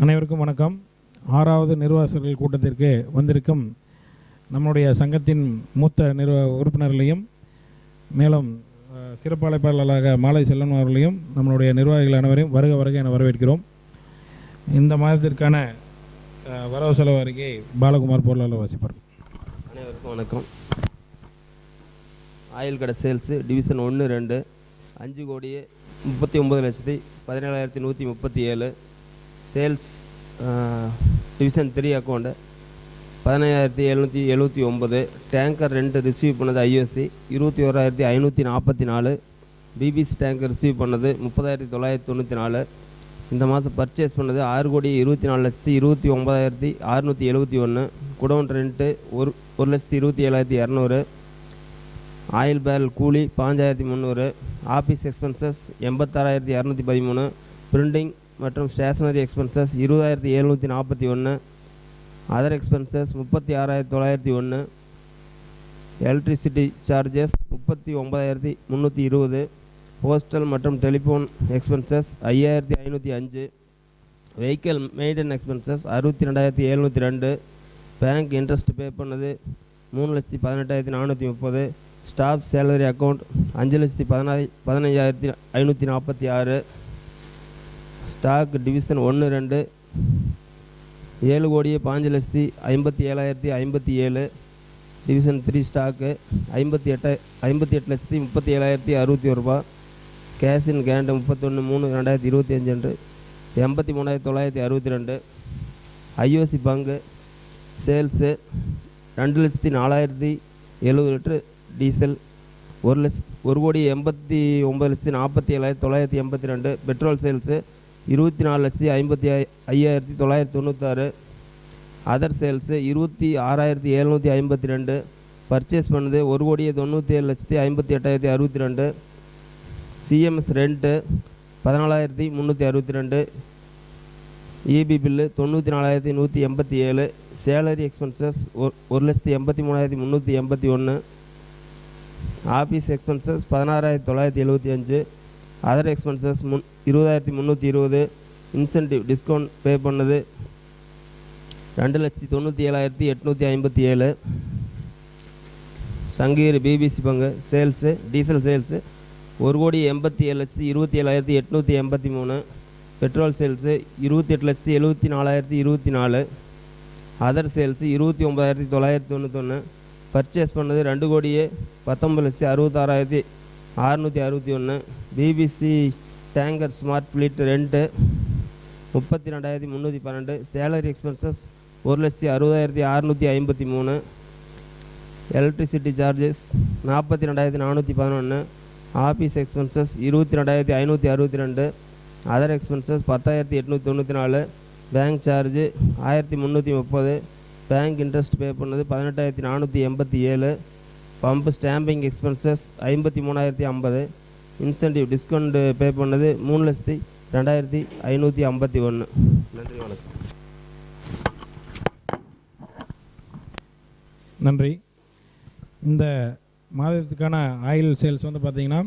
அனைவருக்கும் வணக்கம். 6வது நிர்வாகிகள் கூட்டத்திற்கு வந்திருக்கும் நம்முடைய சங்கத்தின் மூத்த உறுப்பினர்களையும் மேலும் சிறப்பு அழைப்பாளர்களாக மாலை செல்வன் அவர்களையும் நம்மளுடைய நிர்வாகிகள் அனைவரையும் வருக வருக என வரவேற்கிறோம். இந்த மாதத்திற்கான வரவு செலவு அறிக்கை பாலகுமார் பொருளாளர் வாசிப்பார். அனைவருக்கும் வணக்கம். ஆயில் கடை sales division 1-2 5,39,17,137. Sales division 3 account 15,779. Tanker 2 receive பண்ணது ஐஓசி 21,544. பிபிசி டேங்கர் ரிசீவ் பண்ணது 30,994. இந்த மாதம் பர்ச்சேஸ் பண்ணது 6,24,29,671. Godown rent 1,27,200. ஆயில் பேரல் கூலி 5,300. Office expenses 86,213. பிரிண்டிங் மற்றும் stationery expenses 20,741. Other expenses 36,901. Electricity charges 39,320. Postal மற்றும் telephone expenses 5,505. Vehicle maintenance expenses 62,702. Bank interest pay பண்ணது 3,18,430. Staff salary account 5,15,546. Stock division 1-2 7,05,57,057. Division 3 stock 58,37,37,061 ரூபா. Cash in canned 31/3/2025 அன்று 83,962. IOC பங்கு sales 2,04,070 litre diesel 1,89,47,982. Petrol sales 24,55,996. Other sales 26,752. Purchase பண்ணது 1,97,58,062. CMS rent 14,362. EB bill 94,187. Salary expenses 1,83,381. Office expenses 16,975. Other expenses 20,320. Incentive discount pay பண்ணது 2,97,857. Sankagiri BPC பங்கு sales diesel sales 1,87,27,883. Petrol sales 28,74,024. Other sales 29,991. Purchase பண்ணது 2,19,66,661. BPC tanker smart fleet rent 32,312. Salary expenses 1,60,653. Electricity charges 42,411. Office expenses 22,562. Other expenses 10,894. Bank charge 1,330. Bank interest pay பண்ணது 18,487. Pump stamping expenses 53,050. Incentive discount pay பண்ணது 3,02,551. நன்றி, வணக்கம். நன்றி. இந்த மாதத்துக்கான oil sales வந்து பார்த்திங்கன்னா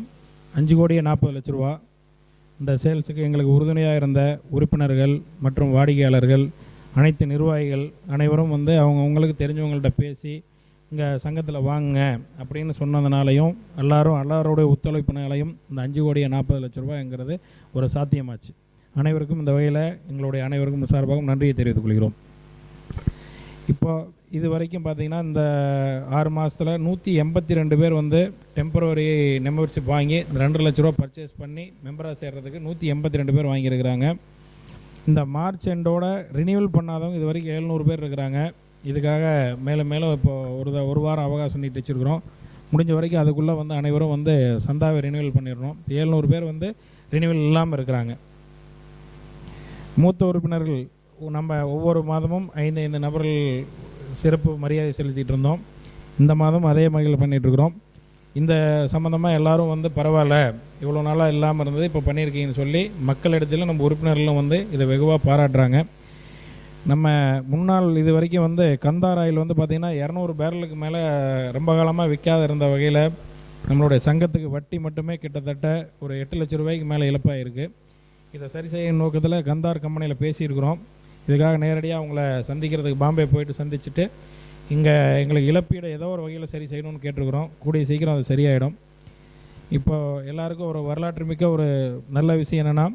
5,40,00,000 ரூபா. இந்த சேல்ஸுக்கு எங்களுக்கு உறுதுணையாக இருந்த உறுப்பினர்கள் மற்றும் வாடிக்கையாளர்கள் அனைத்து நிர்வாகிகள் அனைவரும் வந்து அவங்களுக்கு தெரிஞ்சவங்கள்ட்ட பேசி இங்கே சங்கத்தில் வாங்குங்க அப்படின்னு சொன்னதுனாலையும் எல்லாரோடைய ஒத்துழைப்பினாலையும் இந்த 5,40,00,000 ரூபாய்ங்கிறது ஒரு சாத்தியமாச்சு. அனைவருக்கும் இந்த வகையில் எங்களுடைய அனைவருக்கும் சார்பாகவும் நன்றியை தெரிவித்துக் கொள்கிறோம். இப்போ இது வரைக்கும் பார்த்திங்கன்னா இந்த 6 மாதத்தில் 182 பேர் வந்து டெம்பரவரி மெம்பர்ஷிப் வாங்கி இந்த 2 லட்ச ரூபா பர்ச்சேஸ் பண்ணி மெம்பராக சேர்கிறதுக்கு 182 பேர் வாங்கியிருக்கிறாங்க. இந்த மார்ச் எண்டோட ரினியூவல் பண்ணாதவங்க இது வரைக்கும் 700 பேர் இருக்கிறாங்க. இதுக்காக மேலும் இப்போது ஒரு வாரம் அவகாசம் நீட்டு வச்சுருக்கிறோம். முடிஞ்ச வரைக்கும் அதுக்குள்ளே வந்து அனைவரும் வந்து சந்தாவை ரினியூவல் பண்ணிடணும். 700 பேர் வந்து ரினியூவல் இல்லாமல் இருக்கிறாங்க. மூத்த உறுப்பினர்கள் நம்ம ஒவ்வொரு மாதமும் 5 நபர்கள் சிறப்பு மரியாதை செலுத்திட்டு இருந்தோம். இந்த மாதம் அதே வகையில் பண்ணிகிட்ருக்குறோம். இந்த சம்மந்தமாக எல்லோரும் வந்து பரவாயில்ல, இவ்வளோ நாளாக இல்லாமல் இருந்தது இப்போ பண்ணியிருக்கீங்கன்னு சொல்லி மக்களிடத்தில் நம்ம உறுப்பினர்களும் வந்து இதை வெகுவாக பாராட்டுறாங்க. நம்ம முன்னாள் இது வரைக்கும் வந்து கந்தார் ஆயில் வந்து பார்த்திங்கன்னா 200 பேரலுக்கு மேலே ரொம்ப காலமாக விற்காத இருந்த வகையில் நம்மளுடைய சங்கத்துக்கு வட்டி மட்டுமே கிட்டத்தட்ட ஒரு 8 லட்ச ரூபாய்க்கு மேலே இழப்பாக இருக்குது. இதை சரி செய்யும் நோக்கத்தில் கந்தார் கம்பெனியில் பேசியிருக்கிறோம். இதுக்காக நேரடியாக அவங்கள சந்திக்கிறதுக்கு பாம்பே போயிட்டு சந்திச்சுட்டு இங்கே எங்களுக்கு இழப்பீடு ஏதோ ஒரு வகையில் சரி செய்யணும்னு கேட்டிருக்கிறோம். கூடிய சீக்கிரம் அது சரியாயிடும். இப்போ எல்லாருக்கும் ஒரு வரலாற்று மிக்க ஒரு நல்ல விஷயம் என்னென்னா,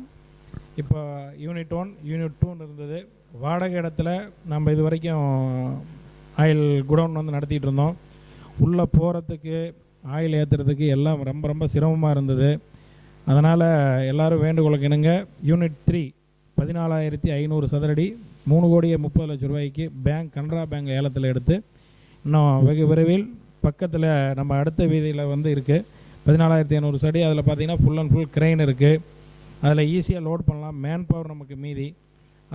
இப்போ யூனிட் 1 யூனிட் 2ன்னு இருந்தது. வாடகை இடத்துல நம்ம இது வரைக்கும் ஆயில் குடவுன் வந்து நடத்திட்டு இருந்தோம். உள்ளே போகிறதுக்கு ஆயில் ஏற்றுறதுக்கு எல்லாம் ரொம்ப ரொம்ப சிரமமாக இருந்தது. அதனால் எல்லோரும் வேண்டுகோளுக்கு இணங்க யூனிட் 3 14,500 சதுரடி 3,30,00,000 ரூபாய்க்கு கனரா பேங்க் ஏலத்தில் எடுத்து இன்னும் வெகு விரைவில் பக்கத்தில் நம்ம அடுத்த வீதியில் வந்து இருக்குது 14,500 சதுரடி. அதில் பார்த்திங்கன்னா ஃபுல் அண்ட் ஃபுல் கிரெயின் இருக்குது. அதில் ஈஸியாக லோட் பண்ணலாம். மேன் பவர் நமக்கு மீதி.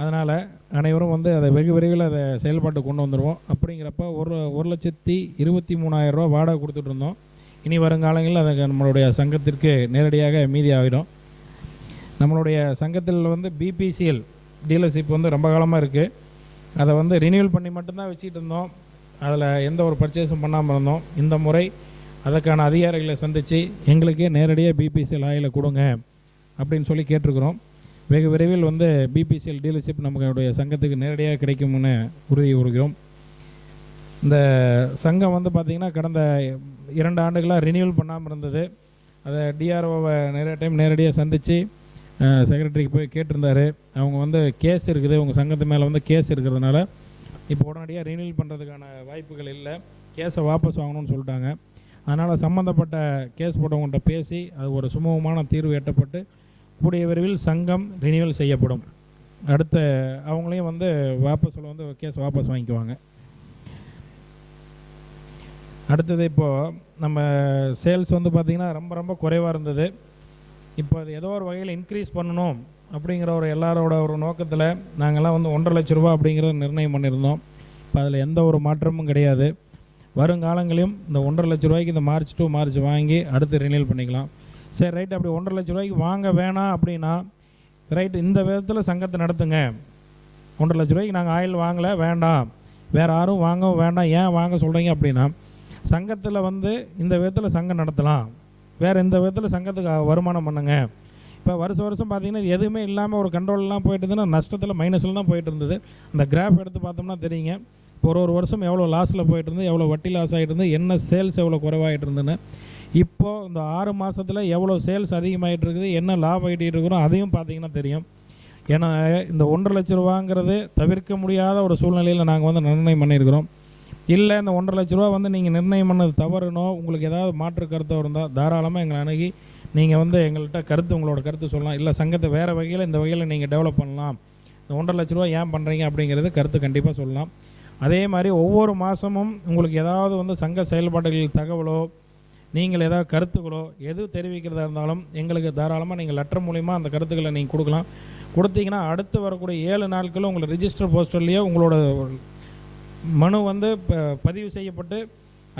அதனால் அனைவரும் வந்து அதை வெகு விரைவில் அதை செயல்பாட்டு கொண்டு வந்துடுவோம். அப்படிங்கிறப்ப 1,23,000 ரூபா வாடகை கொடுத்துட்ருந்தோம். இனி வருங்காலங்களில் அதை நம்மளுடைய சங்கத்திற்கு நேரடியாக மீதி ஆகிடும். நம்மளுடைய சங்கத்தில் வந்து பிபிசிஎல் டீலர்ஷிப் வந்து ரொம்ப காலமாக இருக்குது. அதை வந்து ரினியூவல் பண்ணி மட்டும்தான் வச்சுக்கிட்டு இருந்தோம். அதில் எந்த ஒரு பர்ச்சேஸும் பண்ணாமல் இருந்தோம். இந்த முறை அதற்கான அதிகாரிகளை சந்தித்து எங்களுக்கே நேரடியாக பிபிசிஎல் ஆயிலை கொடுங்க அப்படின்னு சொல்லி கேட்டிருக்கிறோம். வெகு விரைவில் வந்து பிபிசிஎல் டீலர்ஷிப் நம்மளுடைய சங்கத்துக்கு நேரடியாக கிடைக்கும்னு உறுதி கூறுகிறோம். இந்த சங்கம் வந்து பார்த்திங்கன்னா கடந்த 2 ஆண்டுகளாக ரினியூவல் பண்ணாமல் இருந்தது. அதை டிஆர்ஓவை நிறைய டைம் நேரடியாக சந்தித்து செக்ரட்டரிக்கு போய் கேட்டிருந்தார். அவங்க வந்து கேஸ் இருக்குது, உங்கள் சங்கத்து மேலே வந்து கேஸ் இருக்கிறதுனால இப்போ உடனடியாக ரினியூவல் பண்ணுறதுக்கான வாய்ப்புகள் இல்லை, கேஸை வாபஸ் வாங்கணும்னு சொல்லிட்டாங்க. அதனால் சம்மந்தப்பட்ட கேஸ் போட்டவங்கள்ட்ட பேசி அது ஒரு சுமூகமான தீர்வு எட்டப்பட்டு கூடிய விரைவில் சங்கம் ரினியூவல் செய்யப்படும். அடுத்த அவங்களையும் வந்து வாபஸில் வந்து கேஸ் வாபஸ் வாங்கிக்குவாங்க. அடுத்தது இப்போது நம்ம சேல்ஸ் வந்து பார்த்திங்கன்னா ரொம்ப ரொம்ப குறைவாக இருந்தது. இப்போ அது ஏதோ ஒரு வகையில் இன்க்ரீஸ் பண்ணணும் அப்படிங்கிற ஒரு எல்லாரோட ஒரு நோக்கத்தில் நாங்கள்லாம் வந்து 1,50,000 லட்ச ரூபா அப்படிங்கிறத நிர்ணயம் பண்ணியிருந்தோம். இப்போ அதில் எந்த ஒரு மாற்றமும் கிடையாது. வருங்காலங்களையும் இந்த 1,50,000 லட்ச ரூபாய்க்கு இந்த மார்ச் டு மார்ச் வாங்கி அடுத்து ரினியூவல் பண்ணிக்கலாம். சரி ரைட், அப்படி 1,50,000 லட்ச ரூபாய்க்கு வாங்க வேணாம் அப்படின்னா ரைட், இந்த விதத்தில் சங்கத்தை நடத்துங்க. 1,50,000 லட்ச ரூபாய்க்கு நாங்கள் ஆயில் வாங்கலை, வேண்டாம், வேறு யாரும் வாங்கவும் வேண்டாம், ஏன் வாங்க சொல்கிறீங்க அப்படின்னா சங்கத்தில் வந்து இந்த விதத்தில் சங்கம் நடத்தலாம், வேறு இந்த விதத்தில் சங்கத்துக்கு வருமானம் பண்ணுங்க. இப்போ வருஷம் பார்த்திங்கன்னா இது எதுவுமே இல்லாமல் ஒரு கண்ட்ரோல்லாம் போயிட்டு இருந்ததுன்னா நஷ்டத்தில் மைனஸில் தான் போயிட்டு இருந்தது. அந்த கிராஃப் எடுத்து பார்த்தோம்னா தெரியுங்க, இப்போ ஒரு வருஷம் எவ்வளோ லாஸில் போயிட்டு இருந்து, எவ்வளோ வட்டி லாஸ் ஆகிட்டு இருந்து, என்ன சேல்ஸ் எவ்வளோ குறைவாகிட்டு இருந்துன்னு. இப்போது இந்த 6 மாதத்தில் எவ்வளோ சேல்ஸ் அதிகமாகிட்டு இருக்குது, என்ன லாபம் ஈட்டிகிட்டு இருக்கிறோம் அதையும் பார்த்திங்கன்னா தெரியும். ஏன்னா இந்த 1,50,000 லட்ச ரூபாங்கிறது தவிர்க்க முடியாத ஒரு சூழ்நிலையில் நாங்கள் வந்து நிர்ணயம் பண்ணியிருக்கிறோம். இல்லை இந்த 1,50,000 லட்ச ரூபா வந்து நீங்கள் நிர்ணயம் பண்ணது தவறுனோ உங்களுக்கு ஏதாவது மாற்று கருத்தோ இருந்தால் தாராளமாக எங்களை அணுகி நீங்கள் வந்து எங்கள்கிட்ட உங்களோட கருத்து சொல்லலாம். இல்லை சங்கத்தை வேறு வகையில் இந்த வகையில் நீங்கள் டெவலப் பண்ணலாம், இந்த 1,50,000 லட்ச ரூபா ஏன் பண்ணுறீங்க அப்படிங்கிறது கருத்து கண்டிப்பாக சொல்லலாம். அதே மாதிரி ஒவ்வொரு மாதமும் உங்களுக்கு ஏதாவது வந்து சங்க செயல்பாடுகளில் தகவலோ நீங்கள் ஏதாவது கருத்துக்களோ எது தெரிவிக்கிறதா இருந்தாலும் எங்களுக்கு தாராளமாக நீங்கள் லெட்டர் மூலிமா அந்த கருத்துக்களை நீங்கள் கொடுக்கலாம். கொடுத்தீங்கன்னா அடுத்து வரக்கூடிய 7 நாட்களும் உங்களை ரிஜிஸ்டர் போஸ்டர்லேயே உங்களோட மனு வந்து பதிவு செய்யப்பட்டு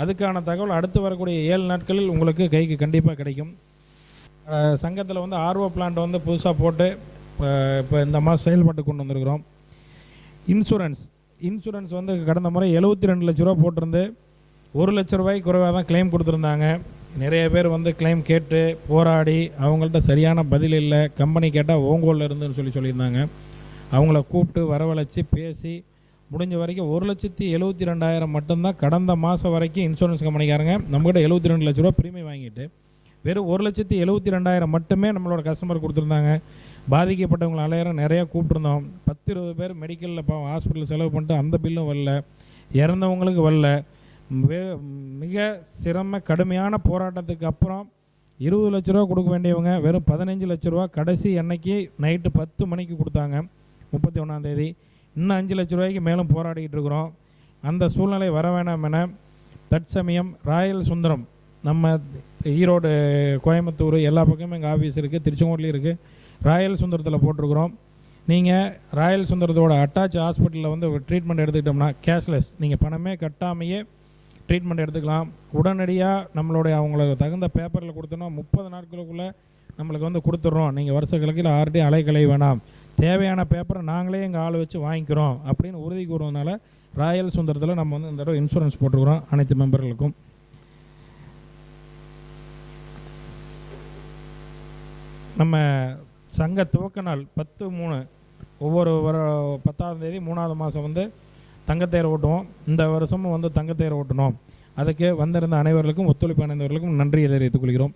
அதுக்கான தகவல் அடுத்து வரக்கூடிய 7 நாட்களில் உங்களுக்கு கைக்கு கண்டிப்பாக கிடைக்கும். சங்கத்தில் வந்து ஆர்ஓ பிளான்ட் வந்து புதுசாக போட்டு இப்போ இந்த மாதம் செயல்பாட்டு கொண்டு வந்திருக்கிறோம். இன்சூரன்ஸ் வந்து கடந்த முறை 72 லட்ச ரூபா போட்டிருந்து 1 லட்ச ரூபாய்க்கு குறைவாக தான் கிளைம் கொடுத்துருந்தாங்க. நிறைய பேர் வந்து கிளைம் கேட்டு போராடி அவங்கள்ட்ட சரியான பதில் இல்லை, கம்பெனி கேட்டால் ஓங்கோலில் இருந்துன்னு சொல்லியிருந்தாங்க. அவங்கள கூப்பிட்டு வரவழைச்சி பேசி முடிஞ்ச வரைக்கும் 1,72,000 மட்டும்தான் கடந்த மாதம் வரைக்கும் இன்சூரன்ஸ் கம்பெனிக்காரங்க நம்மகிட்ட 72 லட்ச ரூபா ப்ரீமியம் வாங்கிட்டு வெறும் 1,72,000 மட்டுமே நம்மளோட கஸ்டமர் கொடுத்துருந்தாங்க. பாதிக்கப்பட்டவங்களை அலையிறம் நிறையா கூப்பிட்டுருந்தோம். 10-20 பேர் மெடிக்கலில் ஹாஸ்பிட்டல் செலவு பண்ணிட்டு அந்த பில்லும் வரல, இறந்தவங்களுக்கு வரல. மிக கடுமையான போராட்டத்துக்கு அப்புறம் 20 லட்ச ரூபா கொடுக்க வேண்டியவங்க வெறும் 15 லட்ச ரூபா கடைசி அன்னைக்கு நைட்டு 10 மணிக்கு கொடுத்தாங்க, 31ஆம் தேதி. இன்னும் 5 லட்ச ரூபாய்க்கு மேலும் போராடிக்கிட்டு இருக்கிறோம். அந்த சூழ்நிலை வர வேணாம் என தற்சமயம் ராயல் சுந்தரம், நம்ம ஈரோடு, கோயம்புத்தூர் எல்லா பக்கமும் எங்கள் ஆஃபீஸ் இருக்குது, திருச்செங்கோட்லேயும் இருக்குது. ராயல் சுந்தரத்தில் போட்டிருக்கிறோம். நீங்கள் ராயல் சுந்தரத்தோட அட்டாச் ஹாஸ்பிட்டலில் வந்து ட்ரீட்மெண்ட் எடுத்துக்கிட்டோம்னா கேஷ்லெஸ், நீங்கள் பணமே கட்டாமையே ட்ரீட்மெண்ட் எடுத்துக்கலாம். உடனடியாக நம்மளுடைய அவங்களுக்கு தகுந்த பேப்பரில் கொடுத்தோன்னா 30 நாட்களுக்குள்ளே நம்மளுக்கு வந்து கொடுத்துட்றோம். நீங்கள் வருஷக்கணக்கில் ஆர்டி அலைக்கலை வேணாம், தேவையான பேப்பரை நாங்களே எங்கள் ஆள் வச்சு வாங்கிக்கிறோம் அப்படின்னு உறுதி கூறுவதனால ராயல் சுந்தரத்தில் நம்ம வந்து இந்த தடவை இன்சூரன்ஸ் போட்டிருக்கிறோம் அனைத்து மெம்பர்களுக்கும். நம்ம சங்க துவக்க நாள் 10/3 ஒவ்வொரு 10ஆம் தேதி 3வது மாதம் வந்து தங்கத்தேர் ஓட்டுவோம். இந்த வருஷமும் வந்து தங்கத்தேர் ஓட்டணும். அதுக்கு வந்திருந்த அனைவர்களுக்கும் ஒத்துழைப்பு அனைவர்களுக்கும் நன்றியை தெரிவித்துக் கொள்கிறோம்.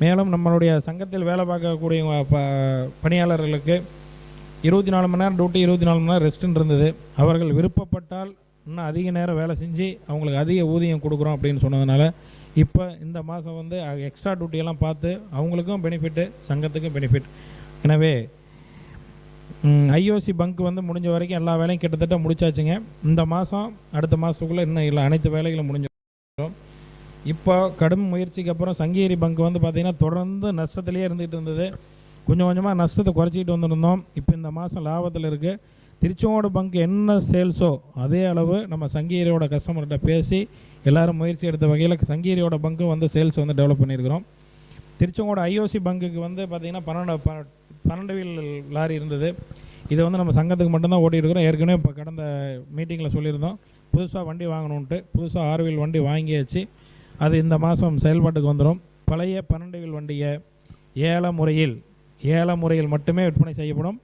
மேலும் நம்மளுடைய சங்கத்தில் வேலை பார்க்கக்கூடிய பணியாளர்களுக்கு 24 மணி நேரம் டியூட்டி, 24 மணி நேரம் ரெஸ்ட்டுன்னு இருந்தது. அவர்கள் விருப்பப்பட்டால் இன்னும் அதிக நேரம் வேலை செஞ்சு அவங்களுக்கு அதிக ஊதியம் கொடுக்குறோம் அப்படின்னு சொன்னதுனால இப்போ இந்த மாதம் வந்து எக்ஸ்ட்ரா டியூட்டியெல்லாம் பார்த்து அவங்களுக்கும் பெனிஃபிட்டு, சங்கத்துக்கும் பெனிஃபிட். எனவே ஐஓசி பங்க் வந்து முடிஞ்ச வரைக்கும் எல்லா வேலையும் கிட்டத்தட்ட முடிச்சாச்சுங்க. இந்த மாதம் அடுத்த மாதத்துக்குள்ளே இன்னும் இல்லை அனைத்து வேலைகளும் முடிஞ்சிடும். இப்போ கடும் முயற்சிக்கு அப்புறம் சங்ககிரி பங்க் வந்து பார்த்திங்கன்னா தொடர்ந்து நஷ்டத்துலேயே இருந்துகிட்டு இருந்தது. கொஞ்சம் கொஞ்சமாக நஷ்டத்தை குறைச்சிக்கிட்டு வந்துருந்தோம். இப்போ இந்த மாதம் லாபத்தில் இருக்குது. திருச்செங்கோடு பங்க் என்ன சேல்ஸோ அதே அளவு நம்ம சங்ககிரியோட கஸ்டமர்கிட்ட பேசி எல்லோரும் முயற்சி எடுத்த வகையில் சங்ககிரியோட பங்கு வந்து சேல்ஸ் வந்து டெவலப் பண்ணியிருக்கிறோம். திருச்செங்கோடு ஐஓசி பங்குக்கு வந்து பார்த்திங்கன்னா 12 வீல் லாரி இருந்தது. இதை வந்து நம்ம சங்கத்துக்கு மட்டும்தான் ஓட்டிகிட்டு ஏற்கனவே இப்போ கடந்த மீட்டிங்கில் சொல்லியிருந்தோம் புதுசாக வண்டி வாங்கணுன்ட்டு. புதுசாக 6 வீல் வண்டி வாங்கியாச்சு. அது இந்த மாதம் செயல்பாட்டுக்கு வந்துடும். பழைய 12 வீல் வண்டியை ஏல முறையில் மட்டுமே விற்பனை செய்யப்படும்.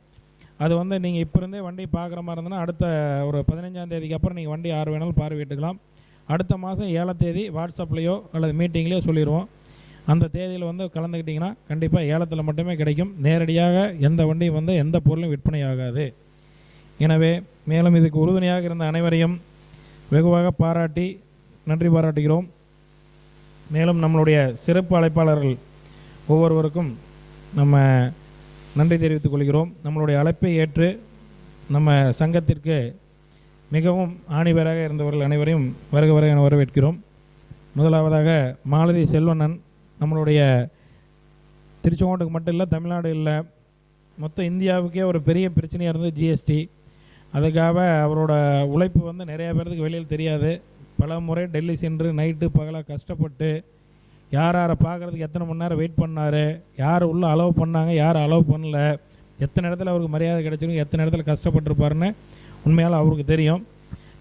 அது வந்து நீங்கள் இப்போ இருந்தே வண்டி பார்க்குற மாதிரி இருந்ததுன்னா அடுத்த ஒரு 15ஆம் தேதிக்கு அப்புறம் நீங்கள் வண்டி 6 வேணாலும் பார்வையிட்டுக்கலாம். அடுத்த மாதம் 7ஆம் தேதி வாட்ஸ்அப்லேயோ அல்லது மீட்டிங்லேயோ சொல்லிடுவோம். அந்த தேதியில் வந்து கலந்துக்கிட்டிங்கன்னா கண்டிப்பாக ஏலத்தில் மட்டுமே கிடைக்கும். நேரடியாக எந்த வண்டியும் வந்து எந்த பொருளும் விற்பனை ஆகாது. எனவே மேலும் இதுக்கு உறுதுணையாக இருந்த அனைவரையும் வெகுவாக பாராட்டி நன்றி பாராட்டுகிறோம். மேலும் நம்மளுடைய சிறப்பு அழைப்பாளர்கள் ஒவ்வொருவருக்கும் நம்ம நன்றி தெரிவித்துக் கொள்கிறோம். நம்மளுடைய அழைப்பை ஏற்று நம்ம சங்கத்திற்கு மிகவும் ஆணிவேராக இருந்தவர்கள் அனைவரையும் வருக என வரவேற்கிறோம். முதலாவதாக மாலதி செல்வண்ணன், நம்மளுடைய திருச்செங்கோட்டுக்கு மட்டும் இல்லை, தமிழ்நாடு இல்லை, மொத்த இந்தியாவுக்கே ஒரு பெரிய பிரச்சனையாக இருந்தது ஜிஎஸ்டி. அதுக்காக அவரோட உழைப்பு வந்து நிறையா பேருக்கு வெளியில் தெரியாது. பல முறை டெல்லி சென்று நைட்டு பகலாக கஷ்டப்பட்டு யாரை பார்க்குறதுக்கு எத்தனை மணி நேரம் வெயிட் பண்ணார், யார் உள்ளே அலோவ் பண்ணாங்க, யார் அலோவ் பண்ணல, எத்தனை இடத்துல அவருக்கு மரியாதை கிடைச்சிருக்கு, எத்தனை இடத்துல கஷ்டப்பட்டுருப்பாருன்னு உண்மையால் அவருக்கு தெரியும்.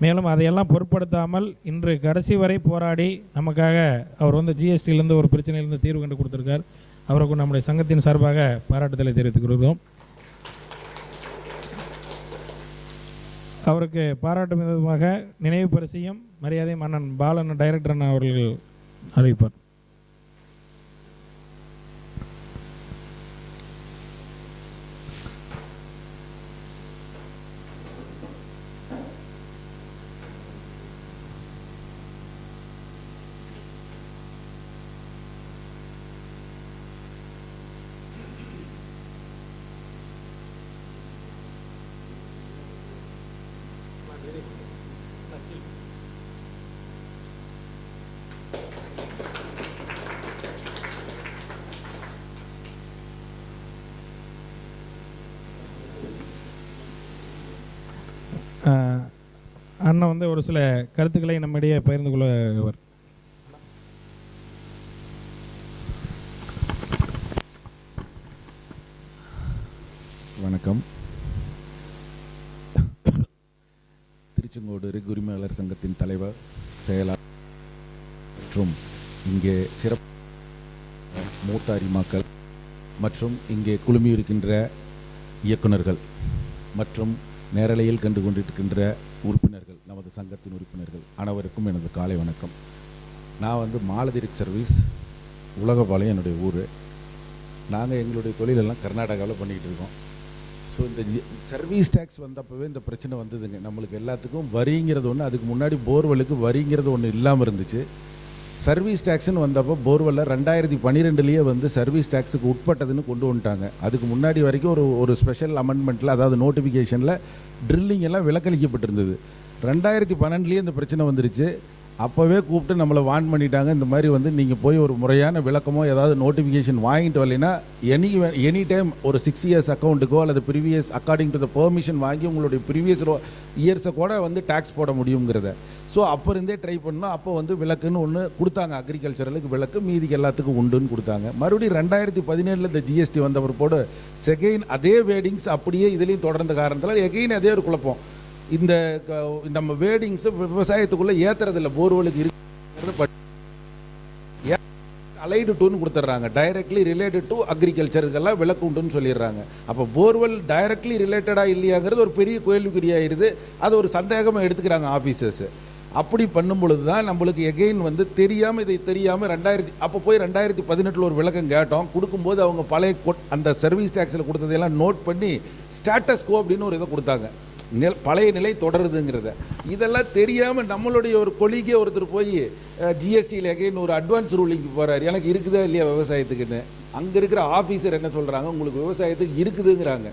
மேலும் அதையெல்லாம் பொருட்படுத்தாமல் இன்று கடைசி வரை போராடி நமக்காக அவர் வந்து ஜிஎஸ்டியிலேருந்து ஒரு பிரச்சனையிலேருந்து தீர்வு கண்டு கொடுத்துருக்கார். அவருக்கு நம்முடைய சங்கத்தின் சார்பாக பாராட்டுதலை தெரிவித்துக் கொள்கிறோம். அவருக்கு பாராட்டும் விதமாக நினைவு பரிசையும் மரியாதையும் அண்ணன் பாலன் டைரக்டர் அண்ணன் அவர்கள் அறிவிப்பார். அண்ணன் வந்து ஒரு சில கருத்துக்களை நம்மிடையே பகிர்ந்து கொள்வர். வணக்கம். திருச்செங்கோடு ரிக் உரிமையாளர் சங்கத்தின் தலைவர், செயலாளர் மற்றும் இங்கே சிறப்பு மூத்த அரிமாக்கள் மற்றும் இங்கே குழுமியிருக்கின்ற இயக்குநர்கள் மற்றும் நேரலையில் கண்டு கொண்டிருக்கின்ற உறுப்பினர்கள், நமது சங்கத்தின் உறுப்பினர்கள் அனைவருக்கும் எனது காலை வணக்கம். நான் வந்து மாலதி ரிக் சர்வீஸ், உலகபாளையம் என்னுடைய ஊர். நாங்கள் எங்களுடைய தொழிலெல்லாம் கர்நாடகாவில் பண்ணிக்கிட்டு இருக்கோம். ஸோ இந்த சர்வீஸ் டேக்ஸ் வந்தப்பவே இந்த பிரச்சனை வந்ததுங்க. நம்மளுக்கு எல்லாத்துக்கும் வரிங்கிறது ஒன்று, அதுக்கு முன்னாடி போர்வெலுக்கு வரிங்கிறது ஒன்று இல்லாமல் இருந்துச்சு. சர்வீஸ் டேக்ஸ்ன்னு வந்தப்போ போர்வெல்லில் 2012 வந்து சர்வீஸ் டேக்ஸுக்கு உட்பட்டதுன்னு கொண்டு வந்துட்டாங்க. அதுக்கு முன்னாடி வரைக்கும் ஒரு ஸ்பெஷல் அமெண்ட்மெண்ட்டில், அதாவது நோட்டிஃபிகேஷனில் ட்ரில்லிங் எல்லாம் விலக்களிக்கப்பட்டிருந்தது. 2012 இந்த பிரச்சனை வந்துருச்சு. அப்போவே கூப்பிட்டு நம்மளை வார்ன் பண்ணிட்டாங்க. இந்த மாதிரி வந்து நீங்கள் போய் ஒரு முறையான விளக்கமோ ஏதாவது நோட்டிஃபிகேஷன் வாங்கிட்டு வரலைன்னா எனி டைம் ஒரு 6 இயர்ஸ் அக்கௌண்ட்டுக்கோ அல்லது previous according to the permission வாங்கி உங்களுடைய ப்ரீவியஸ் இயர்ஸை கூட வந்து டேக்ஸ் போட முடியுங்கிறத. ஸோ அப்போ இருந்தே ட்ரை பண்ணோம். அப்போ வந்து விளக்குன்னு ஒன்று கொடுத்தாங்க, அக்ரிகல்ச்சரலுக்கு விளக்கு, மீதிக்கு எல்லாத்துக்கும் உண்டுன்னு கொடுத்தாங்க. மறுபடியும் 2017 இந்த ஜிஎஸ்டி வந்த பிற்பாடு செகெயின் அதே வேர்டிங்ஸ் அப்படியே இதுலேயும் தொடர்ந்த காரணத்தில் எகெயின் அதே ஒரு குழப்பம். இந்த நம்ம வேர்டிங்ஸு விவசாயத்துக்குள்ளே ஏற்றுறதில்ல, போர்வெலுக்கு இருக்கிறது அலைடு டுன்னு கொடுத்துட்றாங்க. டைரக்ட்லி ரிலேட்டட் டு அக்ரிகல்ச்சருக்கெல்லாம் விளக்கு உண்டுன்னு சொல்லிடுறாங்க. அப்போ போர்வெல் டைரக்ட்லி ரிலேட்டடாக இல்லையாங்கிறது ஒரு பெரிய கேள்விக்குறியாயிருது. அது ஒரு சந்தேகமாக எடுத்துக்கிறாங்க ஆஃபீஸர்ஸ். அப்படி பண்ணும் பொழுது தான் நம்மளுக்கு எகெயின் வந்து தெரியாமல் இதை தெரியாமல் அப்போ போய் 2018 ஒரு விளக்கம் கேட்டோம். கொடுக்கும்போது அவங்க பழைய அந்த சர்வீஸ் டேக்ஸில் கொடுத்ததையெல்லாம் நோட் பண்ணி ஸ்டேட்டஸ் கோ அப்படின்னு ஒரு இதை கொடுத்தாங்க, பழைய நிலை தொடருதுங்கிறத. இதெல்லாம் தெரியாமல் நம்மளுடைய ஒரு கொலிகே ஒருத்தர் போய் ஜிஎஸ்டியில் எகைன் ஒரு அட்வான்ஸ் ரூலிங்க்கு போகிறார், எனக்கு இருக்குதா இல்லையா விவசாயத்துக்குன்னு. அங்கே இருக்கிற ஆஃபீஸர் என்ன சொல்கிறாங்க, உங்களுக்கு விவசாயத்துக்கு இருக்குதுங்கிறாங்க.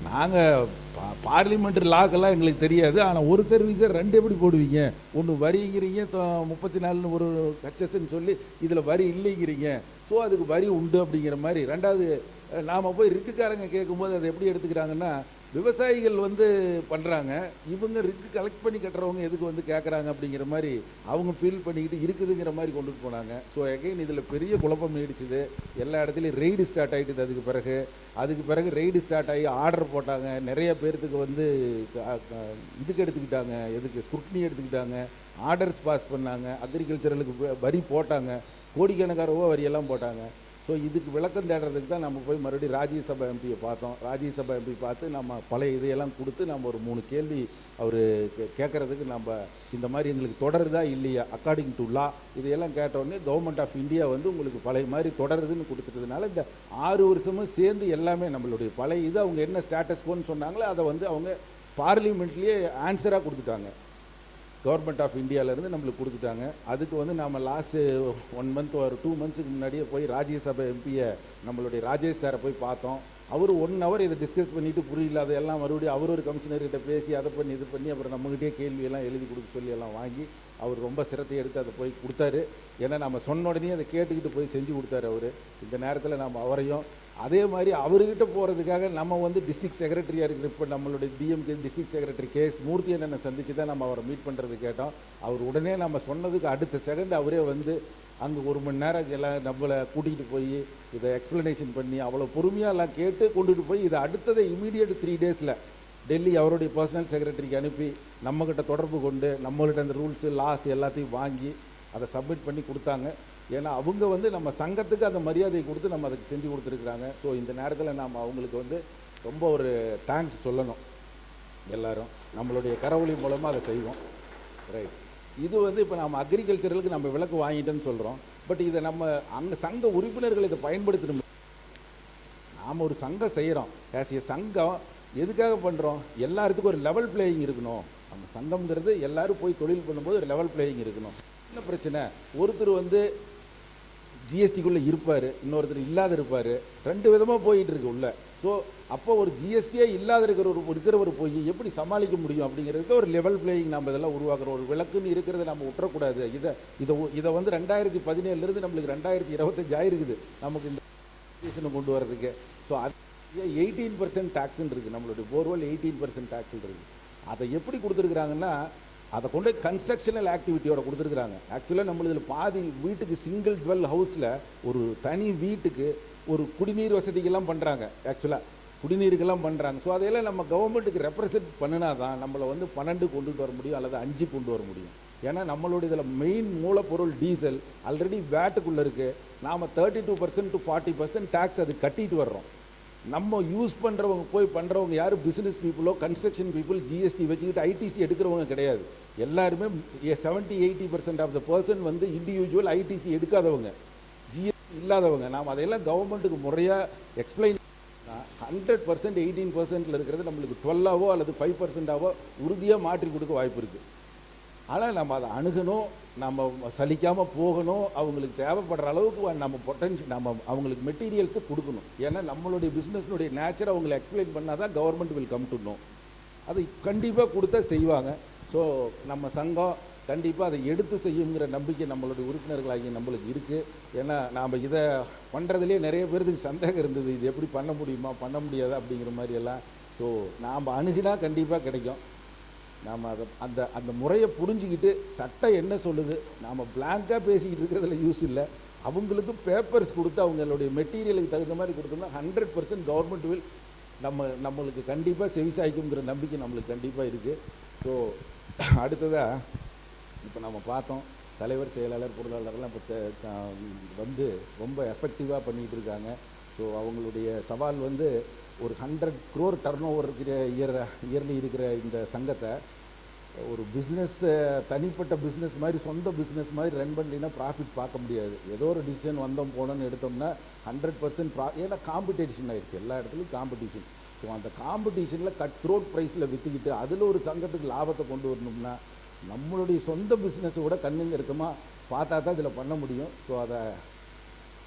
நாங்கள் பார்லிமெண்ட்ரி லாக்கெல்லாம் எங்களுக்கு தெரியாது, ஆனால் ஒரு சர்வீஸர் 2 எப்படி போடுவீங்க? ஒன்று வரிங்கிறீங்க, 34 ஒரு கச்சஸ்ன்னு சொல்லி இதில் வரி இல்லைங்கிறீங்க, ஸோ அதுக்கு வரி உண்டு அப்படிங்கிற மாதிரி. ரெண்டாவது நாம் போய் ரிக்குக்காரங்க கேட்கும்போது அதை எப்படி எடுத்துக்கிறாங்கன்னா, விவசாயிகள் வந்து பண்ணுறாங்க, இவங்க ரிக்கு கலெக்ட் பண்ணி கட்டுறவங்க எதுக்கு வந்து கேட்குறாங்க அப்படிங்கிற மாதிரி அவங்க ஃபீல் பண்ணிக்கிட்டு இருக்குதுங்கிற மாதிரி கொண்டுட்டு போனாங்க. ஸோ எகைன் இதில் பெரிய குழப்பம் நீடிச்சுது. எல்லா இடத்துலையும் ரெய்டு ஸ்டார்ட் ஆகிட்டுது. அதுக்கு பிறகு ரெய்டு ஸ்டார்ட் ஆகி ஆர்டர் போட்டாங்க. நிறைய பேர்த்துக்கு வந்து இதுக்கு எடுத்துக்கிட்டாங்க, எதுக்கு ஸ்க்ரூட்னி எடுத்துக்கிட்டாங்க, ஆர்டர்ஸ் பாஸ் பண்ணாங்க, அக்ரிகல்ச்சரலுக்கு வரி போட்டாங்க, கோடிக்கணக்கான ரூபா வரியெல்லாம் போட்டாங்க. ஸோ இதுக்கு விளக்கம் தேடுறதுக்கு தான் நம்ம போய் மறுபடியும் ராஜ்யசபா எம்பியை பார்த்தோம். ராஜ்யசபா எம்பி பார்த்து நம்ம பழைய இதையெல்லாம் கொடுத்து நம்ம ஒரு 3 கேள்வி அவர் கேட்குறதுக்கு நம்ம இந்த மாதிரி எங்களுக்கு தொடருதா இல்லையா அக்கார்டிங் டு லா இதையெல்லாம் கேட்டோடனே கவர்மெண்ட் ஆஃப் இந்தியா வந்து உங்களுக்கு பழைய மாதிரி தொடருதுன்னு கொடுத்துட்டதுனால இந்த 6 வருஷமும் சேர்ந்து எல்லாமே நம்மளுடைய பழைய இது அவங்க என்ன ஸ்டேட்டஸ் கோன்னு சொன்னாங்களோ அதை வந்து அவங்க பார்லிமெண்ட்லேயே ஆன்சராக கொடுத்துட்டாங்க. கவர்மெண்ட் ஆஃப் இந்தியாவிலேருந்து நம்மளுக்கு கொடுத்துட்டாங்க. அதுக்கு வந்து நம்ம லாஸ்ட்டு 1 மந்த் ஒரு 2 மந்த்ஸுக்கு முன்னாடியே போய் ராஜ்யசபா எம்பியை நம்மளுடைய ராஜேஷ் சாரை போய் பார்த்தோம். அவர் 1 ஹவர் இதை டிஸ்கஸ் பண்ணிவிட்டு புரியல அதெல்லாம் மறுபடியும் அவர் ஒரு கமிஷனர்கிட்ட பேசி அதை பண்ணி இது பண்ணி அப்புறம் நம்மகிட்டே கேள்வியெல்லாம் எழுதி கொடுக்க சொல்லி எல்லாம் வாங்கி அவர் ரொம்ப சிரத்தை எடுத்து அதை போய் கொடுத்தாரு. ஏன்னா நம்ம சொன்ன உடனே அதை கேட்டுக்கிட்டு போய் செஞ்சு கொடுத்தாரு அவர். இந்த நேரத்தில் நம்ம அவரையும் அதே மாதிரி அவர்கிட்ட போகிறதுக்காக நம்ம வந்து டிஸ்ட்ரிக்ட் செக்ரட்டரியாக இருக்கிற இப்போ நம்மளுடைய டிஎம்கே டிஸ்ட்ரிக்ட் செக்ரட்டரி கேஎஸ் மூர்த்தி என்னென்ன சந்திச்சு தான் நம்ம அவரை மீட் பண்ணுறது கேட்டோம். அவர் உடனே நம்ம சொன்னதுக்கு அடுத்த செகண்ட் அவரே வந்து அங்கே 1 மணி நேரம் எல்லாம் நம்மளை கூட்டிகிட்டு போய் இதை எக்ஸ்ப்ளனேஷன் பண்ணி அவ்வளோ பொறுமையாக எல்லாம் கேட்டு கொண்டுட்டு போய் இதை அடுத்ததை இமீடியட் 3 டேஸில் டெல்லி அவருடைய பர்சனல் செக்ரட்டரிக்கு அனுப்பி நம்மக்கிட்ட தொடர்பு கொண்டு நம்மள்கிட்ட அந்த ரூல்ஸு லாஸ் எல்லாத்தையும் வாங்கி அதை சப்மிட் பண்ணி கொடுத்தாங்க. ஏன்னா அவங்க வந்து நம்ம சங்கத்துக்கு அந்த மரியாதையை கொடுத்து நம்ம அதுக்கு செஞ்சு கொடுத்துருக்குறாங்க. ஸோ இந்த நேரத்தில் நாம் அவங்களுக்கு வந்து ரொம்ப ஒரு தேங்க்ஸ் சொல்லணும். எல்லோரும் நம்மளுடைய கரவொலி மூலமாக அதை செய்வோம். ரைட். இது வந்து இப்போ நம்ம அக்ரிகல்ச்சரலுக்கு நம்ம விளக்கு வாங்கிட்டோன்னு சொல்கிறோம். பட் இதை நம்ம அங்கே சங்க உறுப்பினர்கள் இதை பயன்படுத்தணும். நாம் ஒரு சங்கம் செய்கிறோம். ஆஸ் ஏ சங்கம் எதுக்காக பண்ணுறோம்? எல்லாத்துக்கும் ஒரு லெவல் பிளேயிங் இருக்கணும். நம்ம சங்கம்ங்கிறது எல்லோரும் போய் தொழில் பண்ணும்போது ஒரு லெவல் பிளேயிங் இருக்கணும். என்ன பிரச்சனை, ஒருத்தர் வந்து ஜிஎஸ்டிக்குள்ளே இருப்பார், இன்னொருத்தர் இல்லாத இருப்பார், 2 விதமாக போயிட்டு இருக்கு உள்ள. ஸோ அப்போ ஒரு ஜிஎஸ்டியே இல்லாத இருக்கிறவர் போய் எப்படி சமாளிக்க முடியும் அப்படிங்கிறதுக்கு ஒரு லெவல் பிளேயிங் நம்ம இதெல்லாம் உருவாக்குறோம். ஒரு விளக்குன்னு இருக்கிறத நம்ம விட்டுறக்கூடாது. இதை வந்து 2017 நம்மளுக்கு 2025 ஆயிருக்குது நமக்கு இந்த கொண்டு வரதுக்கு. ஸோ அது 18% டேக்ஸ்ன்னு இருக்குது. நம்மளுடைய போர்வெல் 18% டேக்ஸ்ன்னு இருக்குது. அதை எப்படி கொடுத்துருக்குறாங்கன்னா அதை கொண்டு கன்ஸ்ட்ரக்ஷனல் ஆக்டிவிட்டியோட கொடுத்துருக்குறாங்க. ஆக்சுவலாக நம்மளுக்கு பாதி வீட்டுக்கு சிங்கிள் டுவெல் ஹவுஸில் ஒரு தனி வீட்டுக்கு ஒரு குடிநீர் வசதிகள்லாம் பண்ணுறாங்க. ஆக்சுவலாக குடிநீருக்கெல்லாம் பண்ணுறாங்க. ஸோ அதையெல்லாம் நம்ம கவர்மெண்ட்டுக்கு ரெப்ரசென்ட் பண்ணினா தான் நம்மளை வந்து 12 கொண்டுட்டு வர முடியும் அல்லது 5 கொண்டு வர முடியும். ஏன்னா நம்மளுடைய இதில் மெயின் மூலப்பொருள் டீசல் ஆல்ரெடி வேட்டுக்குள்ளே இருக்குது. நாம் 32% to 40% டேக்ஸ் அது கட்டிட்டு வர்றோம். நம்ம யூஸ் பண்ணுறவங்க போய் பண்ணுறவங்க யார்? பிஸ்னஸ் பீப்புளோ கன்ஸ்ட்ரக்ஷன் பீப்புள் ஜிஎஸ்டி வச்சுக்கிட்டு ஐடிசி எடுக்கிறவங்க கிடையாது. எல்லாருமே 70-80% ஆஃப் த பர்சன் வந்து இண்டிவிஜுவல் ஐடிசி எடுக்காதவங்க, ஜிஎஸ்டி இல்லாதவங்க. நாம் அதையெல்லாம் கவர்மெண்ட்டுக்கு முறையாக எக்ஸ்பிளைன் 100% 18% இருக்கிறது நம்மளுக்கு 12ஆவோ அல்லது 5%ஆவோ உறுதியாக மாற்றி கொடுக்க வாய்ப்பு இருக்குது. ஆனால் நம்ம அதை அணுகணும், நம்ம சலிக்காமல் போகணும். அவங்களுக்கு தேவைப்படுற அளவுக்கு நம்ம பொட்டன்ஷியல் நம்ம அவங்களுக்கு மெட்டீரியல்ஸை கொடுக்கணும். ஏன்னா நம்மளுடைய பிஸ்னஸ்னுடைய நேச்சர் அவங்களை எக்ஸ்பிளைன் பண்ணால் தான் government will come to know. அதை கண்டிப்பாக கொடுத்தா செய்வாங்க. ஸோ நம்ம சங்கம் கண்டிப்பாக அதை எடுத்து செய்யுங்கிற நம்பிக்கை நம்மளுடைய உறுப்பினர்களாகி நம்மளுக்கு இருக்குது. ஏன்னா நாம் இதை பண்ணுறதுலேயே நிறைய பேருக்கு சந்தேகம் இருந்தது, இது எப்படி பண்ண முடியுமா பண்ண முடியாதா அப்படிங்கிற மாதிரியெல்லாம். ஸோ நாம் அணுகினா கண்டிப்பாக கிடைக்கும். நாம் அதை அந்த முறையை புரிஞ்சுக்கிட்டு சட்டம் என்ன சொல்லுது, நாம் பிளாங்காக பேசிக்கிட்டு இருக்கிறதுல யூஸ் இல்லை. அவங்களுக்கு பேப்பர்ஸ் கொடுத்து அவங்களுடைய மெட்டீரியலுக்கு தகுந்த மாதிரி கொடுத்தோம்னா 100% கவர்மெண்ட் வில் நம்மளுக்கு கண்டிப்பாக செவிசாய்க்குங்கிற நம்பிக்கை நம்மளுக்கு கண்டிப்பாக இருக்குது. ஸோ அடுத்ததாக இப்போ நம்ம பார்த்தோம் தலைவர் செயலாளர் பொருளாளர்லாம் இப்போ வந்து ரொம்ப எஃபெக்டிவாக பண்ணிகிட்டு இருக்காங்க. ஸோ அவங்களுடைய சவால் வந்து ஒரு 100 crore டர்ன் ஓவர் இருக்கிற இயர்லி இருக்கிற இந்த சங்கத்தை ஒரு பிஸ்னஸ், தனிப்பட்ட பிஸ்னஸ் மாதிரி, சொந்த பிஸ்னஸ் மாதிரி ரன் பண்ணினா ப்ராஃபிட் பார்க்க முடியாது. ஏதோ ஒரு டிசிஷன் வந்தோம் போனோன்னு எடுத்தோம்னா 100% ஏன்னா காம்படிஷன் ஆயிடுச்சு, எல்லா இடத்துலையும் காம்படிஷன். ஸோ அந்த காம்படிஷனில் கட் த்ரோட் ப்ரைஸில் விற்றுக்கிட்டு அதில் ஒரு சங்கத்துக்கு லாபத்தை கொண்டு வரணும்னா நம்மளுடைய சொந்த பிஸ்னஸை விட கண்ணுங்க இருக்கமாக பார்த்தா தான் இதில் பண்ண முடியும். ஸோ அதை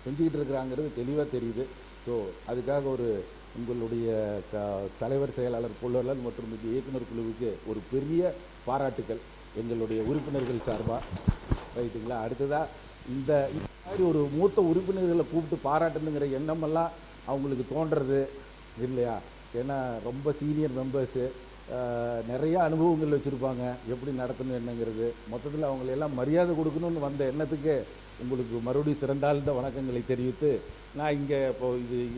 செஞ்சுக்கிட்டு இருக்கிறாங்கிறது தெளிவாக தெரியுது. ஸோ அதுக்காக ஒரு உங்களுடைய தலைவர் செயலாளர் பொருளாளர் மற்றும் இந்த இயக்குனர் குழுவுக்கு ஒரு பெரிய பாராட்டுக்கள் எங்களுடைய உறுப்பினர்கள் சார்பாக. ரைட்டுங்களா? அடுத்ததாக இந்த மாதிரி ஒரு மூத்த உறுப்பினர்களை கூப்பிட்டு பாராட்டணுங்கிற எண்ணமெல்லாம் அவங்களுக்கு தோன்றது இல்லையா? ஏன்னா ரொம்ப சீனியர் மெம்பர்ஸு, நிறையா அனுபவங்கள் வச்சுருப்பாங்க, எப்படி நடத்தணும் என்னங்கிறது. மொத்தத்தில் அவங்களெல்லாம் மரியாதை கொடுக்கணும்னு வந்த எண்ணத்துக்கு உங்களுக்கு மறுபடியும் சிறந்தாழ்ந்த வணக்கங்களை தெரிவித்து, நான் இங்கே இப்போ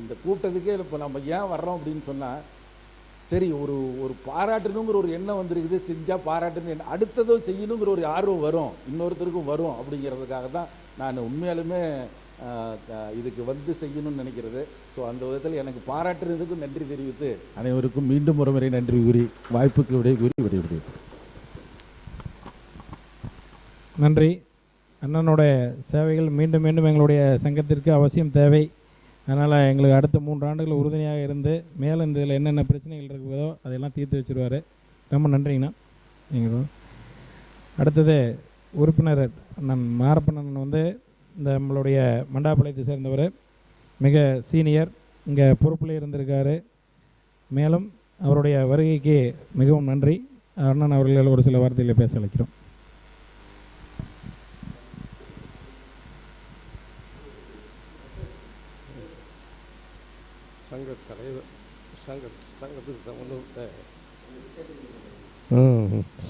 இந்த கூட்டத்துக்கே இப்போ நம்ம ஏன் வர்றோம் அப்படின்னு சொன்னால், சரி ஒரு பாராட்டணுங்கிற ஒரு எண்ணம் வந்துருக்குது, செஞ்சால் பாராட்டணும் என்ன அடுத்ததும் செய்யணுங்கிற ஒரு ஆர்வம் வரும், இன்னொருத்தருக்கும் வரும் அப்படிங்கிறதுக்காக தான் நான் உண்மையாலுமே இதுக்கு வந்து செய்யணும்னு நினைக்கிறது. ஸோ அந்த விதத்தில் எனக்கு பாராட்டுறதுக்கும் நன்றி தெரிவித்து அனைவருக்கும் மீண்டும் ஒரு முறை நன்றி கூறி வாய்ப்புக்கு விடை கூறி விடைபெறுகிறேன். நன்றி. அண்ணனுடைய சேவைகள் மீண்டும் மீண்டும் எங்களுடைய சங்கத்திற்கு அவசியம் தேவை. அதனால் எங்களுக்கு அடுத்த 3 ஆண்டுகள் உறுதுணையாக இருந்து மேலும் இந்த இதில் என்னென்ன பிரச்சனைகள் இருக்குதோ அதையெல்லாம் தீர்த்து வச்சுருவார். ரொம்ப நன்றிங்கண்ணா. நீங்கள் அடுத்தது உறுப்பினர் அண்ணன் மாரப்பண்ணன் வந்து இந்த நம்மளுடைய மண்டாபாளையத்தை சேர்ந்தவர், மிக சீனியர், இங்கே பொறுப்பில் இருந்திருக்காரு. மேலும் அவருடைய வருகைக்கு மிகவும் நன்றி. அண்ணன் அவர்கள் ஒரு சில வார்த்தைகளை பேச அழைக்கிறோம். சங்க தலைவர், சங்கத்துக்கு சம்பந்தப்பட்ட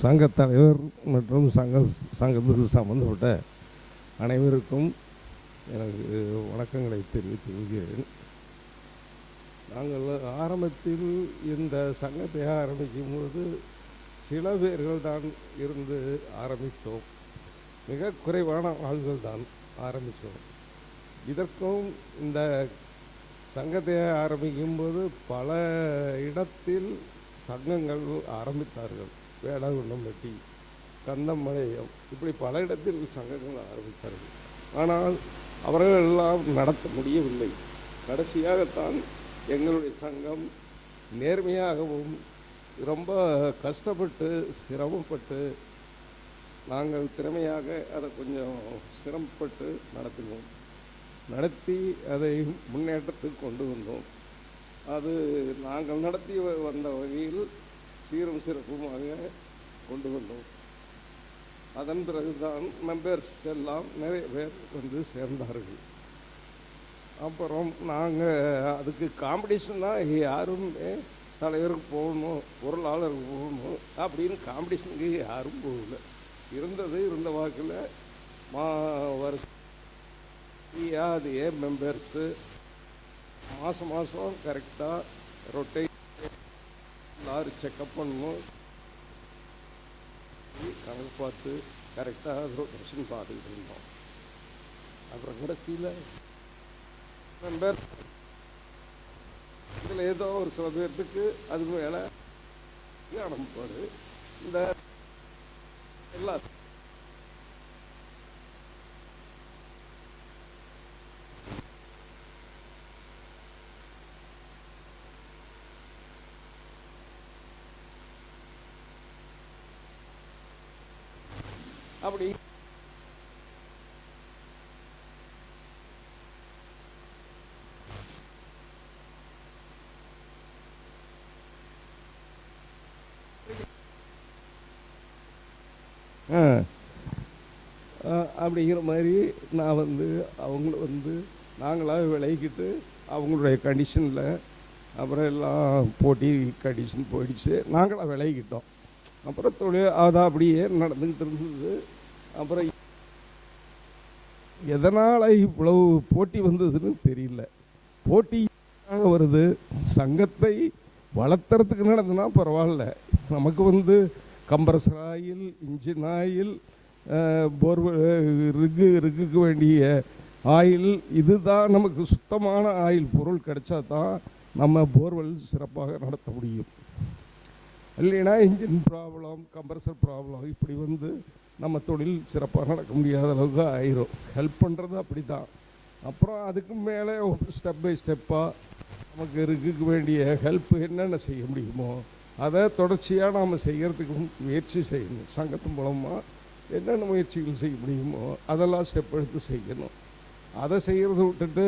சங்க தலைவர் மற்றும் சங்கத்துக்கு சம்பந்தப்பட்ட அனைவருக்கும் எனக்கு வணக்கங்களை தெரிவித்துக் கொள்கிறேன். நாங்கள் ஆரம்பத்தில் இந்த சங்கத்தை ஆரம்பிக்கும்போது சில பேர்கள் தான் இருந்து ஆரம்பித்தோம். மிக குறைவான ஆள்கள் தான் ஆரம்பித்தோம். இதற்கும் இந்த சங்கத்தை ஆரம்பிக்கும்போது பல இடத்தில் சங்கங்கள் ஆரம்பித்தார்கள். வேளாங்குண்டம்பட்டி, கந்தமலையம், இப்படி பல இடத்தில் சங்கங்கள் ஆரம்பித்தார்கள். ஆனால் அவர்கள் எல்லாம் நடத்த முடியவில்லை. கடைசியாகத்தான் எங்களுடைய சங்கம் நேர்மையாகவும் ரொம்ப கஷ்டப்பட்டு சிரமப்பட்டு நாங்கள் திறமையாக அதை கொஞ்சம் சிரமப்பட்டு நடத்தினோம். நடத்தி அதை முன்னேற்றத்துக்கு கொண்டு வந்தோம். அது நாங்கள் நடத்தி வந்த வகையில் சீரும் சிறப்புமாக கொண்டு வந்தோம். அதன் பிறகுதான் மெம்பர்ஸ் எல்லாம் நிறைய பேர் வந்து சேர்ந்தார்கள். அப்புறம் நாங்கள் அதுக்கு காம்படிஷன் தான், யாருமே தலைவருக்கு போகணும், பொருளாளருக்கு போகணும் அப்படின்னு காம்படிஷனுக்கு யாரும் போகல. இருந்த வாக்கில் வருஷம் அது மெம்பர்ஸு மாதம் கரெக்டாக ரொட்டேட் எல்லாரும் செக்கப் பண்ணணும், கணக்கு பார்த்து கரெக்டாக ரொட்டேஷன் பார்த்துக்கிட்டு இருந்தோம். அப்புறம் கடைசியில் மெம்பர் இதில் ஏதோ ஒரு சில பேர்த்துக்கு அது மேலே அனுப்பாடு இந்த எல்லா அப்படி அப்படிங்கிற மாதிரி நான் வந்து அவங்கள வந்து நாங்களாக விளையிக்கிட்டு அவங்களுடைய கண்டிஷனில் அப்புறம் எல்லாம் போட்டி கண்டிஷன் போயிடுச்சு, நாங்களாக விளையிக்கிட்டோம். அப்புறம் தொழில் அதை அப்படியே நடந்துக்கிட்டு இருந்தது. அப்புறம் எதனால் இவ்வளவு போட்டி வந்ததுன்னு தெரியல. போட்டி வருது, சங்கத்தை வளர்த்துறதுக்கு நடந்துனா பரவாயில்ல. நமக்கு வந்து compressor oil, engine oil, borewell ரிக்குக்கு வேண்டிய ஆயில், இதுதான் நமக்கு சுத்தமான ஆயில் பொருள் கிடைச்சா தான் நம்ம போர்வெல் சிறப்பாக நடத்த முடியும். இல்லைன்னா இன்ஜின் ப்ராப்ளம், கம்ப்ரஸர் ப்ராப்ளம், இப்படி வந்து நம்ம தொழில் சிறப்பாக நடக்க முடியாத அளவுக்கு ஆயிரும். ஹெல்ப் பண்ணுறது அப்படி தான். அப்புறம் அதுக்கு மேலே ஸ்டெப் பை ஸ்டெப்பாக நமக்கு ரிக்குக்கு வேண்டிய ஹெல்ப் என்னென்ன செய்ய முடியுமோ அதை தொடர்ச்சியாக நாம் செய்கிறதுக்கு முயற்சி செய்யணும். சங்கத்து மூலமாக என்னென்ன முயற்சிகள் செய்ய முடியுமோ அதெல்லாம் ஸ்டெப் எடுத்து செய்யணும். அதை செய்கிறத விட்டுட்டு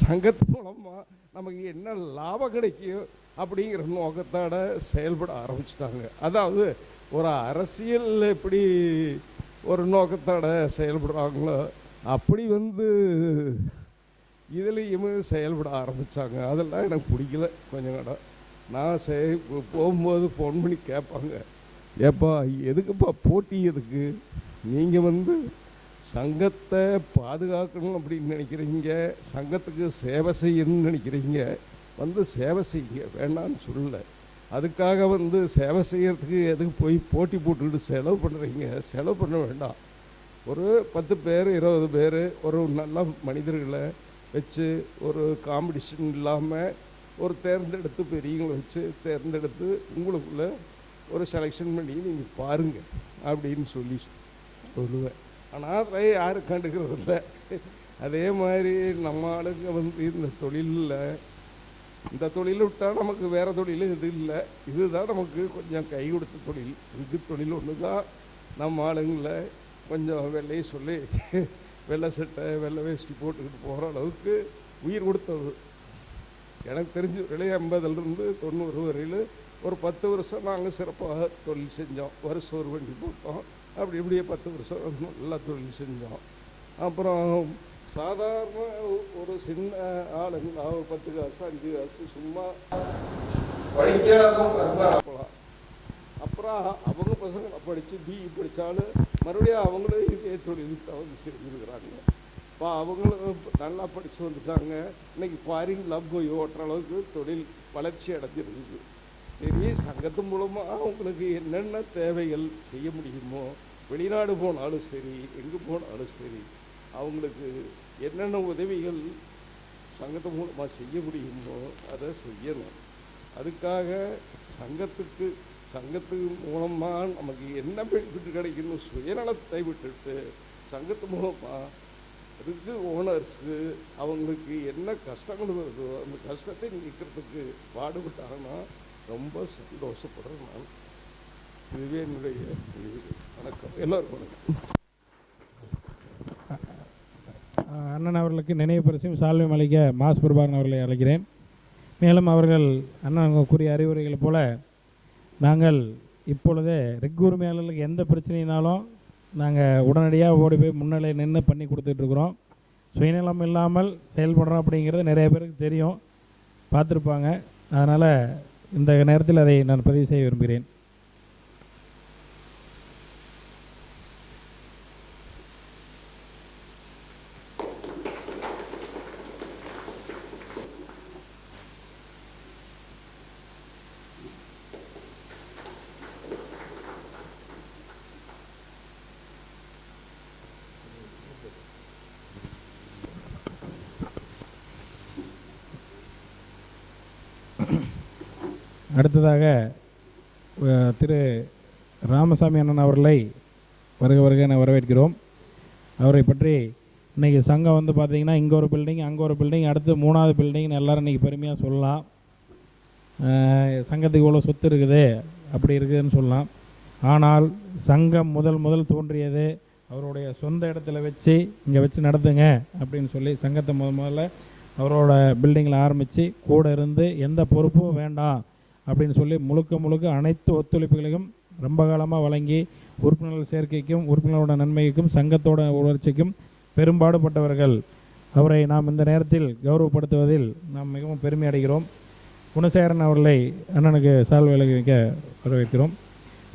சங்கத்து மூலமாக நமக்கு என்ன லாபம் கிடைக்கும் அப்படிங்கிற நோக்கத்தோட செயல்பட ஆரம்பிச்சிட்டாங்க. அதாவது ஒரு அரசியல் எப்படி ஒரு நோக்கத்தோட செயல்படுறாங்களோ அப்படி வந்து இதுலேயுமே செயல்பட ஆரம்பித்தாங்க. அதெல்லாம் எனக்கு பிடிக்கல. கொஞ்சம் கடை நான் போகும்போது ஃபோன் பண்ணி கேட்பாங்க, ஏப்பா எதுக்குப்பா போட்டி, எதுக்கு நீங்கள் வந்து சங்கத்தை பாதுகாக்கணும் அப்படின்னு நினைக்கிறீங்க, சங்கத்துக்கு சேவை செய்யணும்னு நினைக்கிறீங்க, வந்து சேவை செய்யுங்க, வேண்டான்னு சொல்லலை. அதுக்காக வந்து சேவை செய்கிறதுக்கு எதுக்கு போய் போட்டி போட்டுக்கிட்டு செலவு பண்ணுறீங்க? செலவு பண்ண வேண்டாம். ஒரு 10 பேர் 20 பேர் ஒரு நல்ல மனிதர்களை வச்சு ஒரு காம்படிஷன் இல்லாமல் ஒரு தேர்ந்தெடுத்து பெரியவங்களை வச்சு தேர்ந்தெடுத்து உங்களுக்குள்ளே ஒரு செலெக்ஷன் பண்ணி நீங்கள் பாருங்கள் அப்படின்னு சொல்லுவேன். ஆனால் அதை யாரும் கண்டுக்கிறது இல்லை. அதே மாதிரி நம்ம ஆளுங்க வந்து இந்த தொழில் விட்டால் நமக்கு வேறு தொழில் இது இல்லை, இதுதான் நமக்கு கொஞ்சம் கை கொடுத்த தொழில். இது தொழில் ஒன்று தான் நம்ம ஆளுங்களை கொஞ்சம் வெள்ளையை சொல்லி வெள்ளை சட்டை வெள்ளை வேஷ்டி போட்டுக்கிட்டு போகிற அளவுக்கு உயிர் கொடுத்தது. எனக்கு தெரிஞ்சு 80லேருந்து 90 வரையில் ஒரு 10 வருஷம் நாங்கள் சிறப்பாக தொழில் செஞ்சோம். வருஷம் ஒரு வண்டி போட்டோம். அப்படி இப்படியே 10 வருஷம் நல்லா தொழில் செஞ்சோம். அப்புறம் சாதாரண ஒரு சின்ன ஆளுங்க ஒரு 10 காசு 5 காசு சும்மா படிக்காதவங்க, அப்புறம் அவங்க பசங்களை படித்து பிஇ படித்தாலும் மறுபடியும் அவங்களும் இதே தொழில் வந்து செஞ்சுருக்கிறாங்க. இப்போ அவங்களும் நல்லா படித்து வந்துட்டாங்க. இன்றைக்கி ஃபாரின்லாம் போய் ஓட்டுற அளவுக்கு தொழில் வளர்ச்சி அடைஞ்சிருக்குது. சரி, சங்கத்து மூலமாக அவங்களுக்கு என்னென்ன தேவைகள் செய்ய முடியுமோ, வெளிநாடு போனாலும் சரி எங்கே போனாலும் சரி அவங்களுக்கு என்னென்ன உதவிகள் சங்கத்து மூலமாக செய்ய முடியுமோ அதை செய்யணும். அதுக்காக சங்கத்துக்கு மூலமாக நமக்கு என்ன பெனிஃபிட் கிடைக்கணும், சுயநலத்தை விட்டுட்டு சங்கத்து மூலமாக இருக்கு ஓனர்ஸு அவங்களுக்கு என்ன கஷ்டங்கள் வருதோ அந்த கஷ்டத்தை நீக்கிறதுக்கு பாடுபட்டாங்கன்னா ரொம்ப சந்தோஷப்படுறேன் நான். இதுவே என்னுடைய வணக்கம். எல்லாருக்கும் வணக்கம். அண்ணன் அவர்களுக்கு நினைவு பரிசையும் சால்வையும் அளிக்க மாஸ் பிரபாகரன் அவர்களை அழைக்கிறேன். மேலும் அவர்கள் அண்ணன் கூறிய அறிவுரைகள் போல நாங்கள் இப்பொழுதே ரிக் உரிமையாளர்களுக்கு எந்த பிரச்சனைனாலும் நாங்கள் உடனடியாக ஓடி போய் முன்னிலை நின்று பண்ணி கொடுத்துட்ருக்குறோம். சுயநலம் இல்லாமல் செயல்படுறோம் அப்படிங்கிறது நிறைய பேருக்கு தெரியும், பார்த்துருப்பாங்க. அதனால் இந்த நேரத்தில் அதை நான் பதிவு செய்ய விரும்புகிறேன். அடுத்ததாக திரு ராமசாமி அண்ணன் அவர்களை வருக என வரவேற்கிறோம். அவரை பற்றி இன்றைக்கி சங்கம் வந்து பார்த்திங்கன்னா இங்கே ஒரு பில்டிங் அங்கே ஒரு பில்டிங் அடுத்து 3வது பில்டிங்னு எல்லோரும் இன்றைக்கி பெருமையாக சொல்லலாம். சங்கத்துக்கு இவ்வளோ சொத்து இருக்குது அப்படி இருக்குதுன்னு சொல்லலாம். ஆனால் சங்கம் முதல் தோன்றியது அவருடைய சொந்த இடத்துல வச்சு இங்கே வச்சு நடத்துங்க அப்படின்னு சொல்லி சங்கத்தை முதல்ல அவரோட பில்டிங்கில் ஆரம்பித்து கூட இருந்து எந்த பொறுப்பும் வேண்டாம் அப்படின்னு சொல்லி முழுக்க அனைத்து ஒத்துழைப்புகளையும் ரொம்ப காலமாக வழங்கி உறுப்பினர்கள் சேர்க்கைக்கும் உறுப்பினரோட நன்மைக்கும் சங்கத்தோட வளர்ச்சிக்கும் பெரும்பாடுபட்டவர்கள். அவரை நாம் இந்த நேரத்தில் கௌரவப்படுத்துவதில் நாம் மிகவும் பெருமை அடைகிறோம். குணசேகரன் அவர்களை அண்ணனுக்கு சால்வை வைக்க வரவேற்கிறோம்.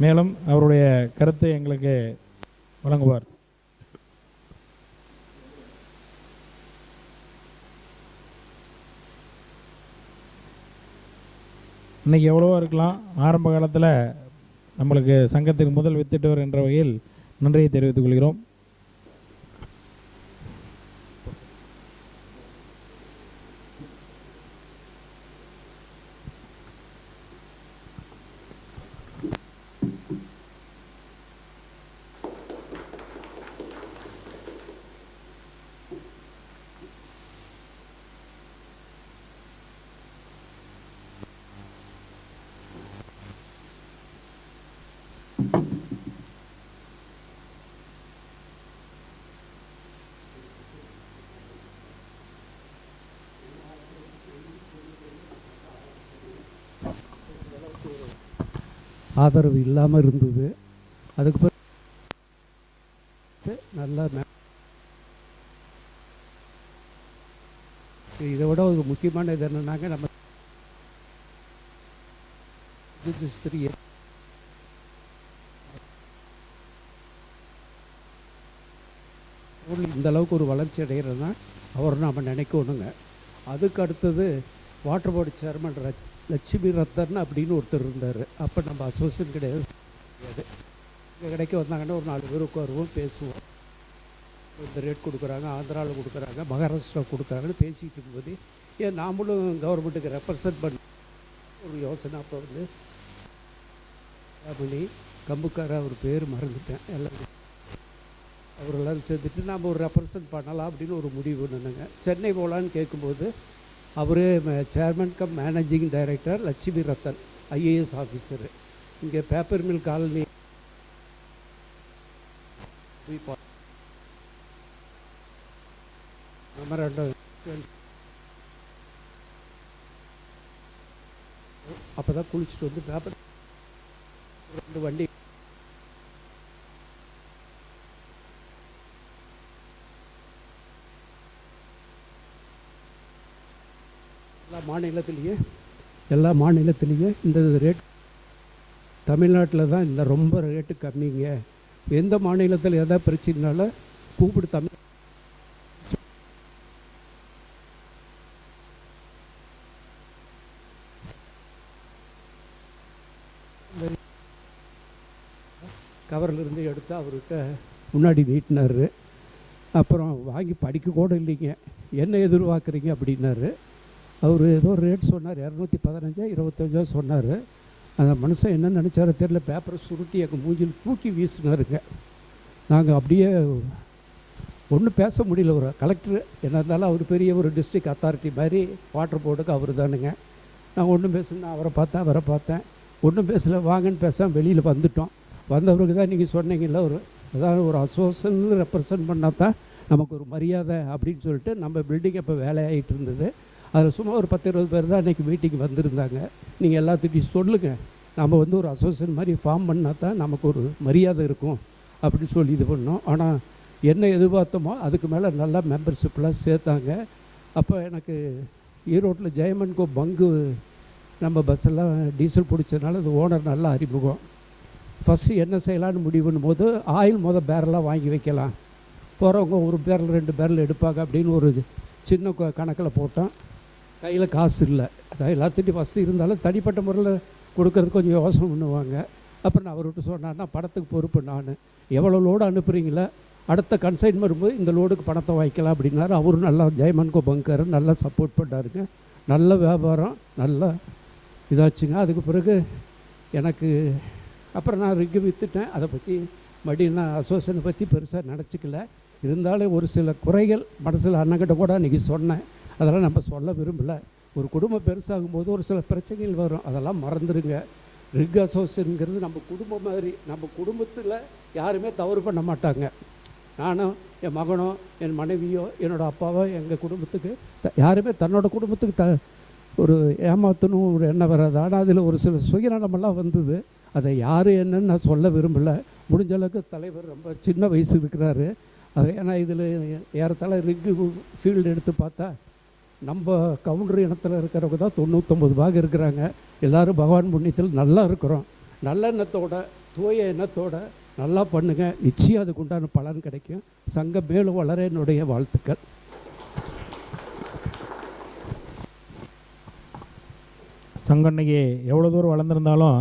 மேலும் அவருடைய கருத்தை எங்களுக்கு வழங்குவார். இன்றைக்கி எவ்வளவோ இருக்கலாம். ஆரம்ப காலத்தில் நம்மளுக்கு சங்கத்துக்கு முதல் வித்திட்டவர் என்ற வகையில் நன்றியை தெரிவித்துக் கொள்கிறோம். ஆதரவு இல்லாமல் இருந்தது. அதுக்கு பிறகு நல்லா இதை விட ஒரு முக்கியமான இது என்னன்னாங்க, நம்ம இந்த அளவுக்கு ஒரு வளர்ச்சி அடைகிறதுனா அவர் நாம் நினைக்கணுங்க. அதுக்கு அடுத்தது water board chairman Lakshmi Ratan அப்படின்னு ஒருத்தர் இருந்தார். அப்போ நம்ம அசோசியேஷன் கிடையாது. எங்கள் கடைக்கு வந்தாங்கன்னா ஒரு 4 பேர் உட்காருவோம், பேசுவோம். இந்த ரேட் கொடுக்குறாங்க, ஆந்திராவில் கொடுக்குறாங்க, மகாராஷ்டிரா கொடுக்குறாங்கன்னு பேசிகிட்டு இருக்கும்போது ஏன் நாமளும் கவர்மெண்ட்டுக்கு ரெப்ரசன்ட் பண்ண ஒரு யோசனை. அப்போ வந்து பண்ணி கம்புக்கார அவர் பேர் மறந்துட்டேன், எல்லாம் அவர் எல்லோரும் சேர்த்துட்டு நாம் ஒரு ரெப்ரசன்ட் பண்ணலாம் அப்படின்னு ஒரு முடிவு நின்னுங்க. சென்னை போகலான்னு கேட்கும்போது அவரே chairman cum managing director Lakshmi Ratan, IAS officer, இங்கே பேப்பர் மில் காலனி அப்போ தான் குளிச்சுட்டு வந்து பேப்பர் 2 வண்டி எல்லா மாநிலத்திலேயே இந்த ரேட் தமிழ்நாட்டில் தான் இந்த ரொம்ப ரேட்டு கம்மிங்க. எந்த மாநிலத்தில் எதாவது பிரச்சனைனால கூப்பிடு தமிழ் கவரிலிருந்து எடுத்து அவர்கிட்ட முன்னாடி நீட்டினார். அப்புறம் வாங்கி படிக்க கூட இல்லைங்க, என்ன எதிர்பார்க்குறீங்க அப்படின்னாரு. அவர் ஏதோ ரேட் சொன்னார், 215 25 சொன்னார். அந்த மனுஷன் என்ன நினச்சாரோ தெரியல, பேப்பரை சுருட்டி எங்கள் மூஞ்சில் தூக்கி வீசினாருங்க. நாங்கள் அப்படியே ஒன்றும் பேச முடியல. ஒரு கலெக்டர் என்ன இருந்தாலும் அவர் பெரிய ஒரு டிஸ்ட்ரிக்ட் அத்தாரிட்டி மாதிரி வாட்டர் போர்டுக்கு அவர் தானுங்க. நான் ஒன்றும் பேசணும், அவரை பார்த்தேன் ஒன்றும் பேசலை. வாங்கன்னு பேசாமல் வெளியில் வந்துட்டோம். வந்தவருக்கு தான் நீங்கள் சொன்னீங்கல்ல, அதாவது ஒரு அசோசியேஷன் ரெப்ரசன்ட் பண்ணால் தான் நமக்கு ஒரு மரியாதை அப்படின்னு சொல்லிட்டு நம்ம பில்டிங் அப்போ வேலையாகிட்டு இருந்தது. அதில் சும்மா ஒரு 10-20 பேர் தான் இன்றைக்கி மீட்டிங் வந்திருந்தாங்க. நீங்கள் எல்லாத்துட்டையும் சொல்லுங்கள், நம்ம வந்து ஒரு அசோசியேஷன் மாதிரி ஃபார்ம் பண்ணால் தான் நமக்கு ஒரு மரியாதை இருக்கும் அப்படின்னு சொல்லி இது பண்ணோம். ஆனால் என்ன எதிர்பார்த்தோமோ அதுக்கு மேலே நல்லா மெம்பர்ஷிப்லாம் சேர்த்தாங்க. அப்போ எனக்கு ஈரோட்டில் ஜெயமன்கோ பங்கு நம்ம பஸ்ஸெல்லாம் டீசல் பிடிச்சதுனால அது ஓனர் நல்லா அறிமுகம். ஃபஸ்ட்டு என்ன செய்யலான்னு முடிவு பண்ணும்போது ஆயில் பேரலாக வாங்கி வைக்கலாம், போகிறவங்க ஒரு பேரல் 2 பேரல் எடுப்பாங்க அப்படின்னு ஒரு சின்ன கணக்கில் போட்டோம். கையில் காசு இல்லை, அதாவது எல்லாத்துட்டையும் வசதி இருந்தாலும் தனிப்பட்ட முறையில் கொடுக்கறதுக்கு கொஞ்சம் யோசனை பண்ணுவாங்க. அப்புறம் நான் அவர்கிட்ட சொன்னான்னா, படத்துக்கு பொறுப்பு நான், எவ்வளோ லோடு அனுப்புகிறீங்களா, அடுத்த கன்சைன் வரும்போது இந்த லோடுக்கு பணத்தை வாங்கிக்கலாம் அப்படின்னாரு. அவரும் நல்லா ஜெயமன்கோ பங்கார் நல்லா சப்போர்ட் பண்ணாருங்க. நல்ல வியாபாரம் நல்லா இதாச்சுங்க. அதுக்கு பிறகு எனக்கு அப்புறம் நான் ரிக்கு விற்றுட்டேன். அதை பற்றி மறுபடியும் நான் அசோசியேஷனை பற்றி பெருசாக நினச்சிக்கல. இருந்தாலும் ஒரு சில குறைகள் மனசில் அண்ணங்கிட்ட கூட அன்றைக்கி சொன்னேன். அதெல்லாம் நம்ம சொல்ல விரும்பலை. ஒரு குடும்பம் பெருசாகும் போது ஒரு சில பிரச்சனைகள் வரும், அதெல்லாம் மறந்துடுங்க. ரிக் அசோசியேஷனுங்கிறது நம்ம குடும்பம் மாதிரி. நம்ம குடும்பத்தில் யாருமே தவறு பண்ண மாட்டாங்க. நானும் என் மகனோ என் மனைவியோ என்னோடய அப்பாவோ எங்கள் குடும்பத்துக்கு யாருமே தன்னோட குடும்பத்துக்கு ஒரு ஏமாற்றணும் ஒரு எண்ணம் வராது. ஆனால் அதில் ஒரு சில சுயநலமெல்லாம் வந்தது. அதை யார் என்னன்னு நான் சொல்ல விரும்பலை. முடிஞ்ச அளவுக்கு தலைவர் ரொம்ப சின்ன வயசு இருக்கிறாரு. அது ஏன்னா இதில் ஏறத்தாழ ரிக்கு ஃபீல்டு எடுத்து பார்த்தா நம்ம கவுண்டர் இனத்தில் இருக்கிறவங்க தான் 99 பாகம் இருக்கிறாங்க. எல்லோரும் பகவான் புண்ணியத்தில் நல்லா இருக்கிறோம். நல்ல எண்ணத்தோட தூய எண்ணத்தோட நல்லா பண்ணுங்கள், நிச்சயம் அதுக்கு உண்டான பலன் கிடைக்கும். சங்கம் மேலும் வளர என்னுடைய வாழ்த்துக்கள். சங்கம் இன்னைக்கு எவ்வளோ தூரம் வளர்ந்துருந்தாலும்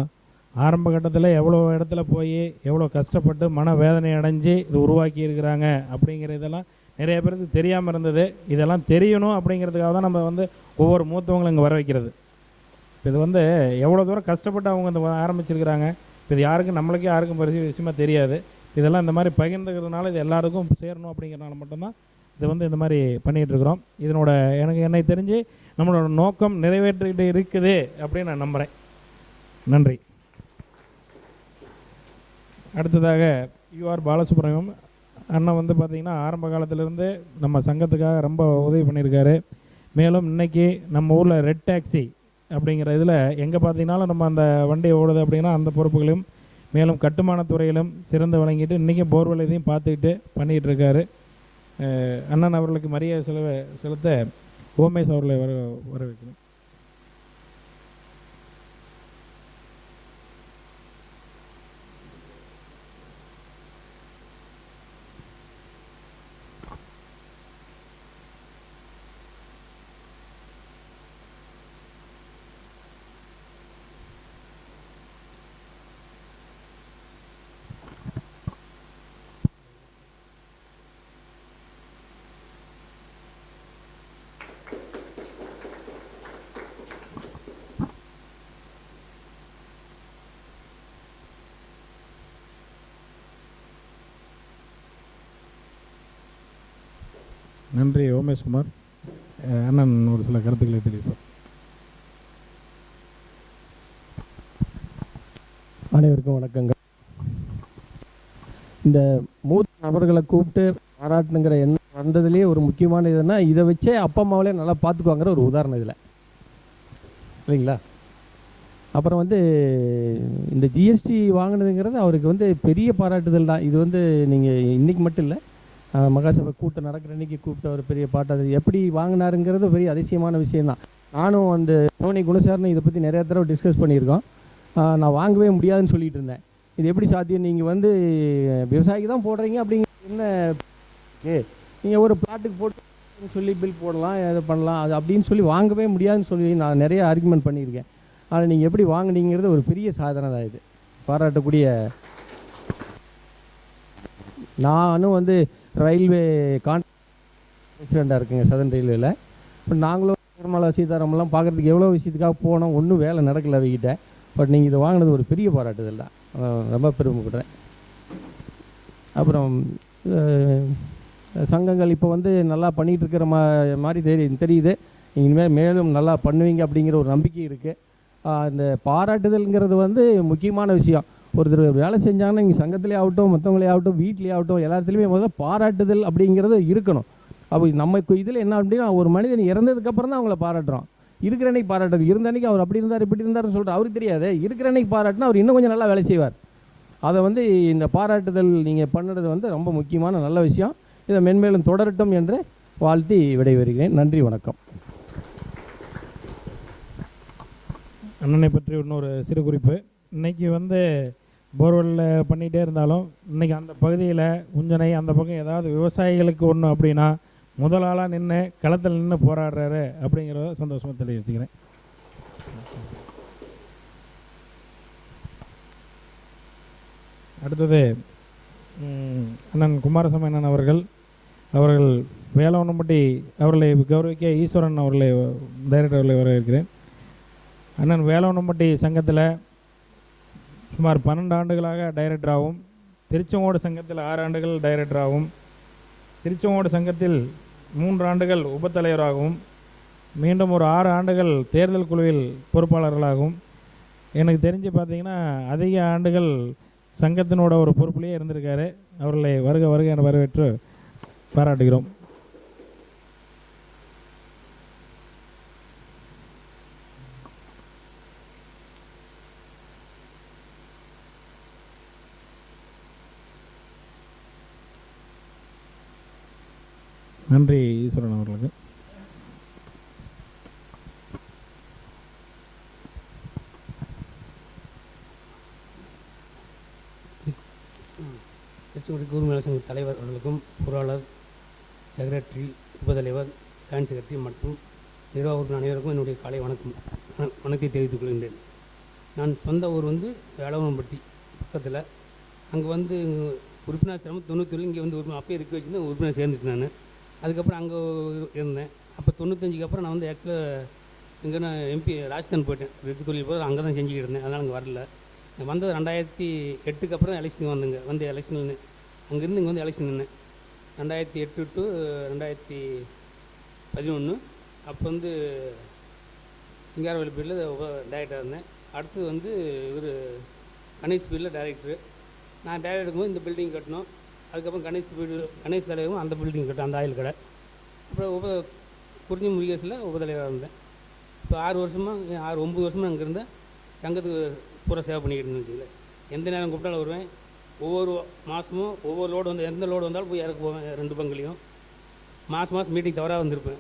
ஆரம்ப கட்டத்தில் எவ்வளோ இடத்துல போய் எவ்வளோ கஷ்டப்பட்டு மன வேதனை அடைஞ்சு இது உருவாக்கி இருக்கிறாங்க அப்படிங்கிற இதெல்லாம் நிறைய பேருக்கு தெரியாமல் இருந்தது. இதெல்லாம் தெரியணும் அப்படிங்கிறதுக்காக தான் நம்ம வந்து ஒவ்வொரு மூத்தவங்களும் இங்கே வர வைக்கிறது. இது வந்து எவ்வளோ தூரம் கஷ்டப்பட்டு அவங்க இந்த ஆரம்பிச்சிருக்கிறாங்க. இது யாருக்கும் நம்மளுக்கே யாருக்கும் பெரிய விஷயமா தெரியாது. இதெல்லாம் இந்த மாதிரி பகிர்ந்துக்கிறதுனால இது எல்லாருக்கும் சேரணும் அப்படிங்கிறனால மட்டும்தான் இது வந்து இந்த மாதிரி பண்ணிகிட்ருக்குறோம். இதனோட என்னை தெரிஞ்சு நம்மளோட நோக்கம் நிறைவேற்றிக்கிட்டு இருக்குது அப்படின்னு நான் நம்புகிறேன். நன்றி. அடுத்ததாக யூஆர் பாலசுப்ரமணியம் அண்ணன் வந்து பார்த்திங்கன்னா ஆரம்ப காலத்திலேருந்து நம்ம சங்கத்துக்காக ரொம்ப உதவி பண்ணியிருக்காரு. மேலும் இன்றைக்கி நம்ம ஊரில் ரெட் டாக்ஸி அப்படிங்கிற இதில் எங்கே பார்த்திங்கனாலும் நம்ம அந்த வண்டி ஓடுது அப்படின்னா அந்த பொறுப்புகளையும் மேலும் கட்டுமான துறையிலும் சிறந்து வழங்கிட்டு இன்றைக்கும் போர்வெல் இதையும் பார்த்துக்கிட்டு பண்ணிகிட்டு இருக்காரு. அண்ணன் அவர்களுக்கு மரியாதை செலுத்த ஓமேஷ் அவர்களை வர வைக்கணும். நன்றி ஓமேஷ் குமார். அண்ணன் ஒரு சில கருத்துக்களை தெரிவிப்பார். அனைவருக்கும் வணக்கங்க. இந்த மூத்த நபர்களை கூப்பிட்டு பாராட்டணுங்கிற எண்ணம் வந்ததுலேயே ஒரு முக்கியமான இதுன்னா இதை வச்சே அப்பா அம்மாவிலே நல்லா பார்த்துக்குவாங்கிற ஒரு உதாரணம் இதில் இல்லைங்களா. அப்புறம் வந்து இந்த ஜிஎஸ்டி வாங்கினதுங்கிறது அவருக்கு வந்து பெரிய பாராட்டுதல் தான். இது வந்து நீங்கள் இன்றைக்கி மட்டும் இல்லை, மகாசபை கூட்டம் நடக்கிற அன்றைக்கி கூப்பிட்டு அவர் பெரிய பாட்டு அது எப்படி வாங்கினாருங்கிறது பெரிய அதிசயமான விஷயந்தான். நானும் அந்த சோனி குணசாரனும் இதை பற்றி நிறையா தடவை டிஸ்கஸ் பண்ணியிருக்கோம். நான் வாங்கவே முடியாதுன்னு சொல்லிட்டு இருந்தேன். இது எப்படி சாத்தியம், நீங்கள் வந்து விவசாயிக்கு தான் போடுறீங்க அப்படிங்கிற என்ன நீங்கள் ஒரு பிளாட்டுக்கு போட்டு சொல்லி பில் போடலாம், எதை பண்ணலாம் அது அப்படின்னு சொல்லி வாங்கவே முடியாதுன்னு சொல்லி நான் நிறைய ஆர்குமெண்ட் பண்ணியிருக்கேன். ஆனால் நீங்கள் எப்படி வாங்கினீங்கிறது ஒரு பெரிய சாதனை தான். இது பாராட்டக்கூடிய. நானும் வந்து ரயில்வே பிரசிடெண்ட்டாக இருக்குங்க சதன் ரயில்வேல. இப்போ நாங்களும் நிர்மலா சீதாராமன்லாம் பார்க்குறதுக்கு எவ்வளோ விஷயத்துக்காக போனோம், ஒன்றும் வேலை நடக்கலை அவகிட்ட. பட் நீங்கள் இதை வாங்கினது ஒரு பெரிய பாராட்டுதல் தான், ரொம்ப பெருமைப்படுறேன். அப்புறம் சங்கங்கள் இப்போ வந்து நல்லா பண்ணிகிட்டு இருக்கிற மாதிரி தெரியுது. இனிமேல் மேலும் நல்லா பண்ணுவீங்க அப்படிங்கிற ஒரு நம்பிக்கை இருக்குது. இந்த பாராட்டுதல்ங்கிறது வந்து முக்கியமான விஷயம். ஒருத்தர் வேலை செஞ்சாங்கன்னா இங்கே சங்கத்திலே ஆகட்டும், மற்றவங்களே ஆகட்டும், வீட்லேயே ஆகட்டும், எல்லாத்துலேயுமே முதல்ல பாராட்டுதல் அப்படிங்கிறது இருக்கணும். அப்போ நம்ம இதில் என்ன அப்படின்னா ஒரு மனிதன் இறந்ததுக்கப்புறம் தான் அவங்கள பாராட்டுறோம். இருக்கிற அன்னைக்கு பாராட்டுறது, இருந்த அன்னைக்கு அவர் அப்படி இருந்தார் இப்படி இருந்தார்னு சொல்லிட்டு அவருக்கு தெரியாது. இருக்கிற அன்னைக்கு பாராட்டினா அவர் இன்னும் கொஞ்சம் நல்லா வேலை செய்வார். அதை வந்து இந்த பாராட்டுதல் நீங்கள் பண்ணுறது வந்து ரொம்ப முக்கியமான நல்ல விஷயம். இதை மென்மேலும் தொடரட்டும் என்று வாழ்த்தி விடைபெறுகிறேன். நன்றி, வணக்கம். அண்ணனை பற்றி இன்னொரு சிறு குறிப்பு. இன்றைக்கி வந்து போர்வெல்லில் பண்ணிகிட்டே இருந்தாலும் இன்றைக்கி அந்த பகுதியில் உஞ்சனை அந்த பக்கம் ஏதாவது விவசாயிகளுக்கு ஒன்று அப்படின்னா முதல் ஆளாக நின்று களத்தில் நின்று போராடுறாரு அப்படிங்கிறத சந்தோஷமாக தெரிவிச்சுக்கிறேன். அடுத்தது அண்ணன் குமாரசாமி அண்ணன் அவர்கள் வேளாண்மைப்பட்டி அவர்களை கௌரவிக்க ஈஸ்வரன் அவர்களை டைரக்டர் அவர்களை வரவேற்கிறேன். அண்ணன் வேளாண்மைப்பட்டி சங்கத்தில் சுமார் 12 ஆண்டுகளாக டைரக்டராகவும், திருச்செங்கோடு சங்கத்தில் 6 ஆண்டுகள் டைரக்டராகவும், திருச்செங்கோடு சங்கத்தில் 3 ஆண்டுகள் உபத்தலைவராகவும், மீண்டும் ஒரு 6 ஆண்டுகள் தேர்தல் குழுவில் பொறுப்பாளர்களாகவும், எனக்கு தெரிஞ்சு பார்த்திங்கன்னா அதிக ஆண்டுகள் சங்கத்தினோட ஒரு பொறுப்புலேயே இருந்திருக்காரு. அவர்களை வருக வருக என வரவேற்று பாராட்டுகிறோம். நன்றி ஈஸ்வரன் அவர்களுக்கு. திருச்செங்கோடு கூர்மேள சங்க தலைவர் அவர்களுக்கும், பொருளாளர், செக்ரட்டரி, உபத்தலைவர், ஜாயின்ட் செக்ரட்டரி மற்றும் நிர்வாக உறுப்பினர் அனைவருக்கும் என்னுடைய காலை வணக்கத்தை தெரிவித்துக் கொள்கின்றேன். நான் சொந்த ஊர் வந்து வேளவனம்பட்டி பக்கத்தில். அங்கே வந்து உறுப்பினர் சேராமல் 91 இங்கே வந்து உறுப்பினர் அப்பயே இருக்க வச்சுருந்து உறுப்பினர் சேர்ந்துட்டேன் நான். அதுக்கப்புறம் அங்கே இருந்தேன். அப்போ 95க்கு அப்புறம் நான் வந்து ஆக்சுவலாக இங்கே நான் எம்பி ராஜஸ்தான் போயிட்டேன். ரெண்டு தொழில் போய் அங்கே தான் செஞ்சுக்கிட்டு இருந்தேன். அதனால் அங்கே வரல. வந்தது 2008க்கு அப்புறம் எலெக்ஷன் வந்துங்க. வந்து எலெக்ஷன் அங்கேருந்து இங்கே வந்து எலெக்ஷன் நின்னேன். 2008 டு 2011. அப்போ வந்து சிங்காரவேலுப்பேட்டில் டைரக்டராக இருந்தேன். அடுத்து வந்து இவர் கணேஷ் ஸ்பீடில் டைரக்டரு. நான் டைரக்டர் இருக்கும்போது இந்த பில்டிங் கட்டணும். அதுக்கப்புறம் கணேஷ் தலைவரும் அந்த பில்டிங் கட்டணும், அந்த ஆயில் கடை. அப்புறம் குறிஞ்சி முருகேசில் உபதலைவராக இருந்தேன். இப்போ 6 வருஷமாக 9 வருஷமாக அங்கே இருந்தேன். சங்கத்துக்கு பூரா சேவை பண்ணிக்கிட்டு இருந்துச்சு. எந்த நேரம் கூப்பிட்டாலும் வருவேன். ஒவ்வொரு மாதமும் ஒவ்வொரு லோடு வந்து எந்த லோடு வந்தாலும் போய் இறக்கு போவேன். 2 பங்குலையும் மாதம் மீட்டிங் தவறாக வந்திருப்பேன்.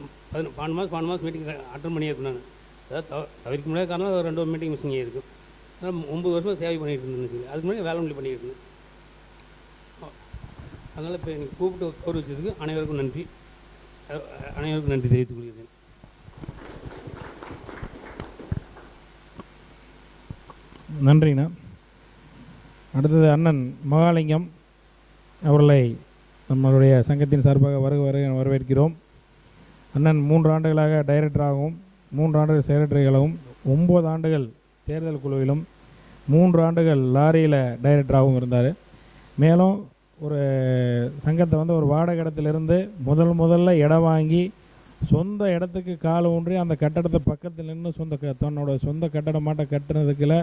12 மாதம் மீட்டிங் அட்டன் பண்ணியிருக்கேன் நான். அதாவது தவிர்க்க முடியாத காரணம் 2 மீட்டிங் மிஸ்ஸிங் ஆகிருக்கும். அதனால் 9 வருஷமாக சேவை பண்ணிகிட்டு இருந்துச்சு. அதுக்கு முன்னாடி வேலை ஒன்லி பண்ணிக்கிட்டு இருந்தேன். அதனால் இப்போ எனக்கு கூப்பிட்டு கௌரவிச்சதுக்கு அனைவருக்கும் நன்றி தெரிவித்துக் கொள்கிறேன். நன்றிண்ணா. அடுத்தது அண்ணன் மகாலிங்கம் அவர்களை நம்மளுடைய சங்கத்தின் சார்பாக வரவேற்கிறோம். அண்ணன் 3 ஆண்டுகளாக டைரக்டராகவும் 3 ஆண்டுகள் செக்ரட்டரிகளாகவும் 9 ஆண்டுகள் தேர்தல் குழுவிலும் 3 ஆண்டுகள் லாரியில் டைரக்டராகவும் இருந்தார். மேலும் ஒரு சங்கத்தை வந்து ஒரு வாடகை இடத்துலேருந்து முதல்ல இடம் வாங்கி சொந்த இடத்துக்கு கால் ஊன்றி அந்த கட்டடத்தை பக்கத்தில் நின்று தன்னோட சொந்த கட்டடமாட்ட கட்டுறதுக்குள்ள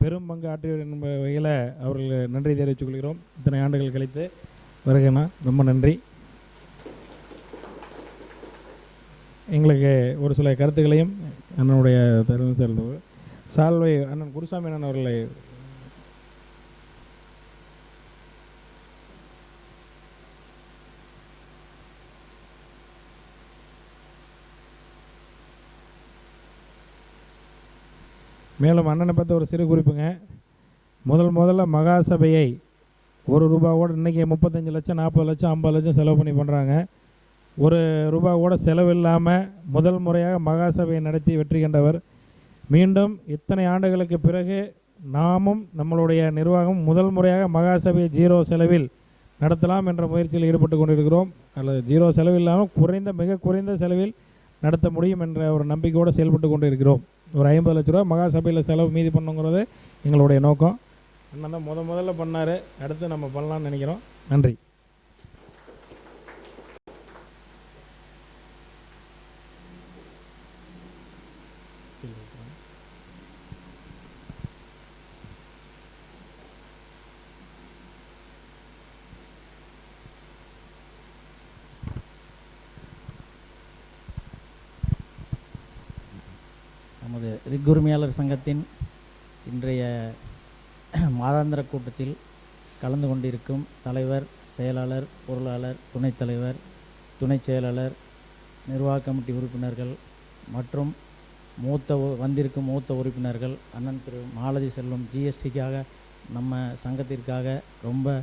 பெரும் பங்கு ஆற்றியவர் என்ப வகையில் அவர்கள் நன்றி தெரிவித்துக் கொள்கிறோம். இத்தனை ஆண்டுகள் கழித்து வருகண்ணா, ரொம்ப நன்றி. எங்களுக்கு ஒரு சில கருத்துக்களையும் அண்ணனுடைய சால்வை அண்ணன் குருசாமி அண்ணன் அவர்களை மேலும் அண்ணனை பற்றி ஒரு சிறு குறிப்புங்க. முதல்ல மகாசபையை ₹1 கூட இன்றைக்கி 35 லட்சம் 40 லட்சம் 50 லட்சம் செலவு பண்ணி பண்ணுறாங்க. ₹1 கூட செலவில்லாமல் முதல் முறையாக மகாசபையை நடத்தி வெற்றி கண்டவர். மீண்டும் இத்தனை ஆண்டுகளுக்கு பிறகு நாமும் நம்மளுடைய நிர்வாகம் முதல் முறையாக மகாசபையை 0 செலவில் நடத்தலாம் என்ற முயற்சியில் ஈடுபட்டு கொண்டிருக்கிறோம். அல்லது 0 செலவில்லாமல் மிக குறைந்த செலவில் நடத்த முடியும் என்ற ஒரு நம்பிக்கையோடு செயல்பட்டு கொண்டு இருக்கிறோம். ஒரு ₹50 லட்ச மகாசபையில் செலவு மீதி பண்ணுங்கிறது எங்களுடைய நோக்கம். அண்ணன் தான் முதல்ல பண்ணார். அடுத்து நம்ம பண்ணலான்னு நினைக்கிறோம். நன்றி. நமது ரிக்குரிமையாளர் சங்கத்தின் இன்றைய மாதாந்திர கூட்டத்தில் கலந்து கொண்டிருக்கும் தலைவர், செயலாளர், பொருளாளர், துணைத் தலைவர், துணைச் செயலாளர், நிர்வாக கமிட்டி உறுப்பினர்கள் மற்றும் வந்திருக்கும் மூத்த உறுப்பினர்கள், அண்ணன் திரு மாலதி செல்வம் ஜிஎஸ்டிக்காக நம்ம சங்கத்திற்காக ரொம்ப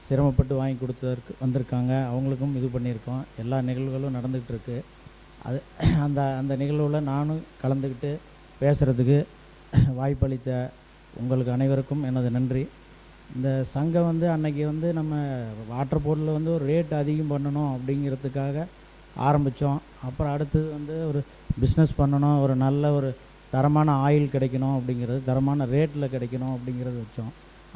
சிரமப்பட்டு வாங்கி கொடுத்ததற்கு வந்திருக்காங்க. அவங்களுக்கும் இது பண்ணியிருக்கோம். எல்லா நிகழ்வுகளும் நடந்துகிட்ருக்கு. அந்த நிகழ்வில் நானும் கலந்துக்கிட்டு பேசுகிறதுக்கு வாய்ப்பளித்த உங்களுக்கு அனைவருக்கும் எனது நன்றி. இந்த சங்கம் வந்து அன்னைக்கு வந்து நம்ம வாட்டர் போர்டில் வந்து ஒரு ரேட் அதிகம் பண்ணணும் அப்படிங்கிறதுக்காக ஆரம்பித்தோம். அப்புறம் அடுத்தது வந்து ஒரு பிஸ்னஸ் பண்ணணும், ஒரு நல்ல ஒரு தரமான ஆயில் கிடைக்கணும் அப்படிங்கிறது, தரமான ரேட்டில் கிடைக்கணும் அப்படிங்கிறது வச்சோம்.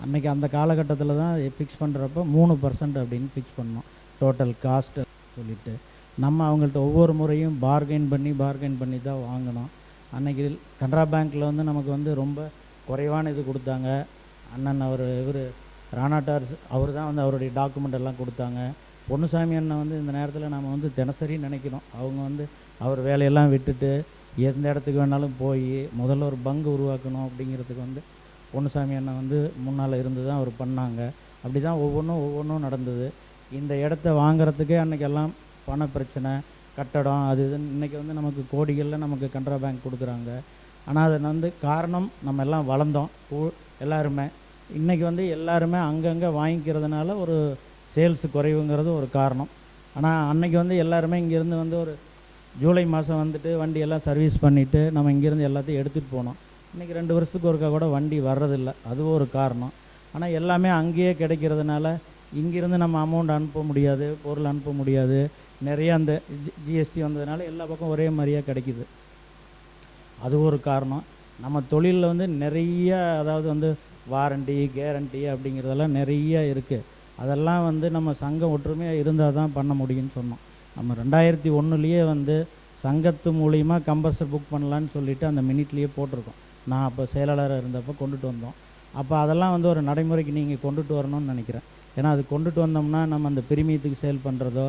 அன்றைக்கி அந்த காலகட்டத்தில் தான் ஃபிக்ஸ் பண்ணுறப்ப 3% அப்படின்னு ஃபிக்ஸ் பண்ணோம் டோட்டல் காஸ்ட்டு சொல்லிவிட்டு. நம்ம அவங்கள்ட்ட ஒவ்வொரு முறையும் பார்கெயின் பண்ணி தான் வாங்கினோம். அன்றைக்கி கனரா பேங்க்கில் வந்து நமக்கு வந்து ரொம்ப குறைவான இது கொடுத்தாங்க. அண்ணன் இவர் ராணாட்டார் அவர் தான் வந்து அவருடைய டாக்குமெண்ட் எல்லாம் கொடுத்தாங்க. பொன்னுசாமி அண்ணன் வந்து இந்த நேரத்தில் நம்ம வந்து தினசரி நினைக்கணும். அவங்க வந்து அவர் வேலையெல்லாம் விட்டுட்டு எந்த இடத்துக்கு வேணாலும் போய் முதல்ல ஒரு பங்கு உருவாக்கணும் அப்படிங்கிறதுக்கு வந்து பொன்னுசாமி அண்ணன் வந்து முன்னால் இருந்து தான் அவர் பண்ணாங்க. அப்படி தான் ஒவ்வொன்றும் நடந்தது. இந்த இடத்த வாங்கிறதுக்கே அன்றைக்கெல்லாம் பண பிரச்சனை, கட்டடம், அது இதுன்னு இன்றைக்கி வந்து நமக்கு கோடிகளில் நமக்கு கனரா பேங்க் கொடுக்குறாங்க. ஆனால் அது வந்து காரணம் நம்ம எல்லாம் வளர்ந்தோம் எல்லாருமே. இன்றைக்கி வந்து எல்லாருமே அங்கங்கே வாங்கிக்கிறதுனால ஒரு சேல்ஸு குறைவுங்கிறது ஒரு காரணம். ஆனால் அன்றைக்கி வந்து எல்லாருமே இங்கேருந்து வந்து ஒரு ஜூலை மாதம் வந்துட்டு வண்டியெல்லாம் சர்வீஸ் பண்ணிவிட்டு நம்ம இங்கேருந்து எல்லாத்தையும் எடுத்துகிட்டு போனோம். இன்றைக்கி 2 வருஷத்துக்கு ஒருக்கா கூட வண்டி வர்றதில்ல. அது ஒரு காரணம். ஆனால் எல்லாமே அங்கேயே கிடைக்கிறதுனால இங்கேருந்து நம்ம அமௌண்ட் அனுப்ப முடியாது, பொருள் அனுப்ப முடியாது. நிறைய அந்த ஜிஎஸ்டி வந்ததுனால எல்லா பக்கம் ஒரே மாதிரியாக கிடைக்கிது. அது ஒரு காரணம். நம்ம தொழிலில் வந்து நிறைய, அதாவது வந்து வாரண்டி, கேரண்டி அப்படிங்கிறதெல்லாம் நிறைய இருக்குது. அதெல்லாம் வந்து நம்ம சங்கம் ஒற்றுமையாக இருந்தால் தான் பண்ண முடியும்னு சொன்னோம். நம்ம 2001 வந்து சங்கத்து மூலிமா கம்பல்சரி புக் பண்ணலான்னு சொல்லிவிட்டு அந்த மினிட்லேயே போட்டிருக்கோம். நான் அப்போ செயலாளராக இருந்தப்போ கொண்டுட்டு வந்தோம். அப்போ அதெல்லாம் வந்து ஒரு நடைமுறைக்கு நீங்கள் கொண்டுட்டு வரணும்னு நினைக்கிறேன். ஏன்னா அது கொண்டுட்டு வந்தோம்னா நம்ம அந்த பிரிமியத்துக்கு சேல் பண்ணுறதோ,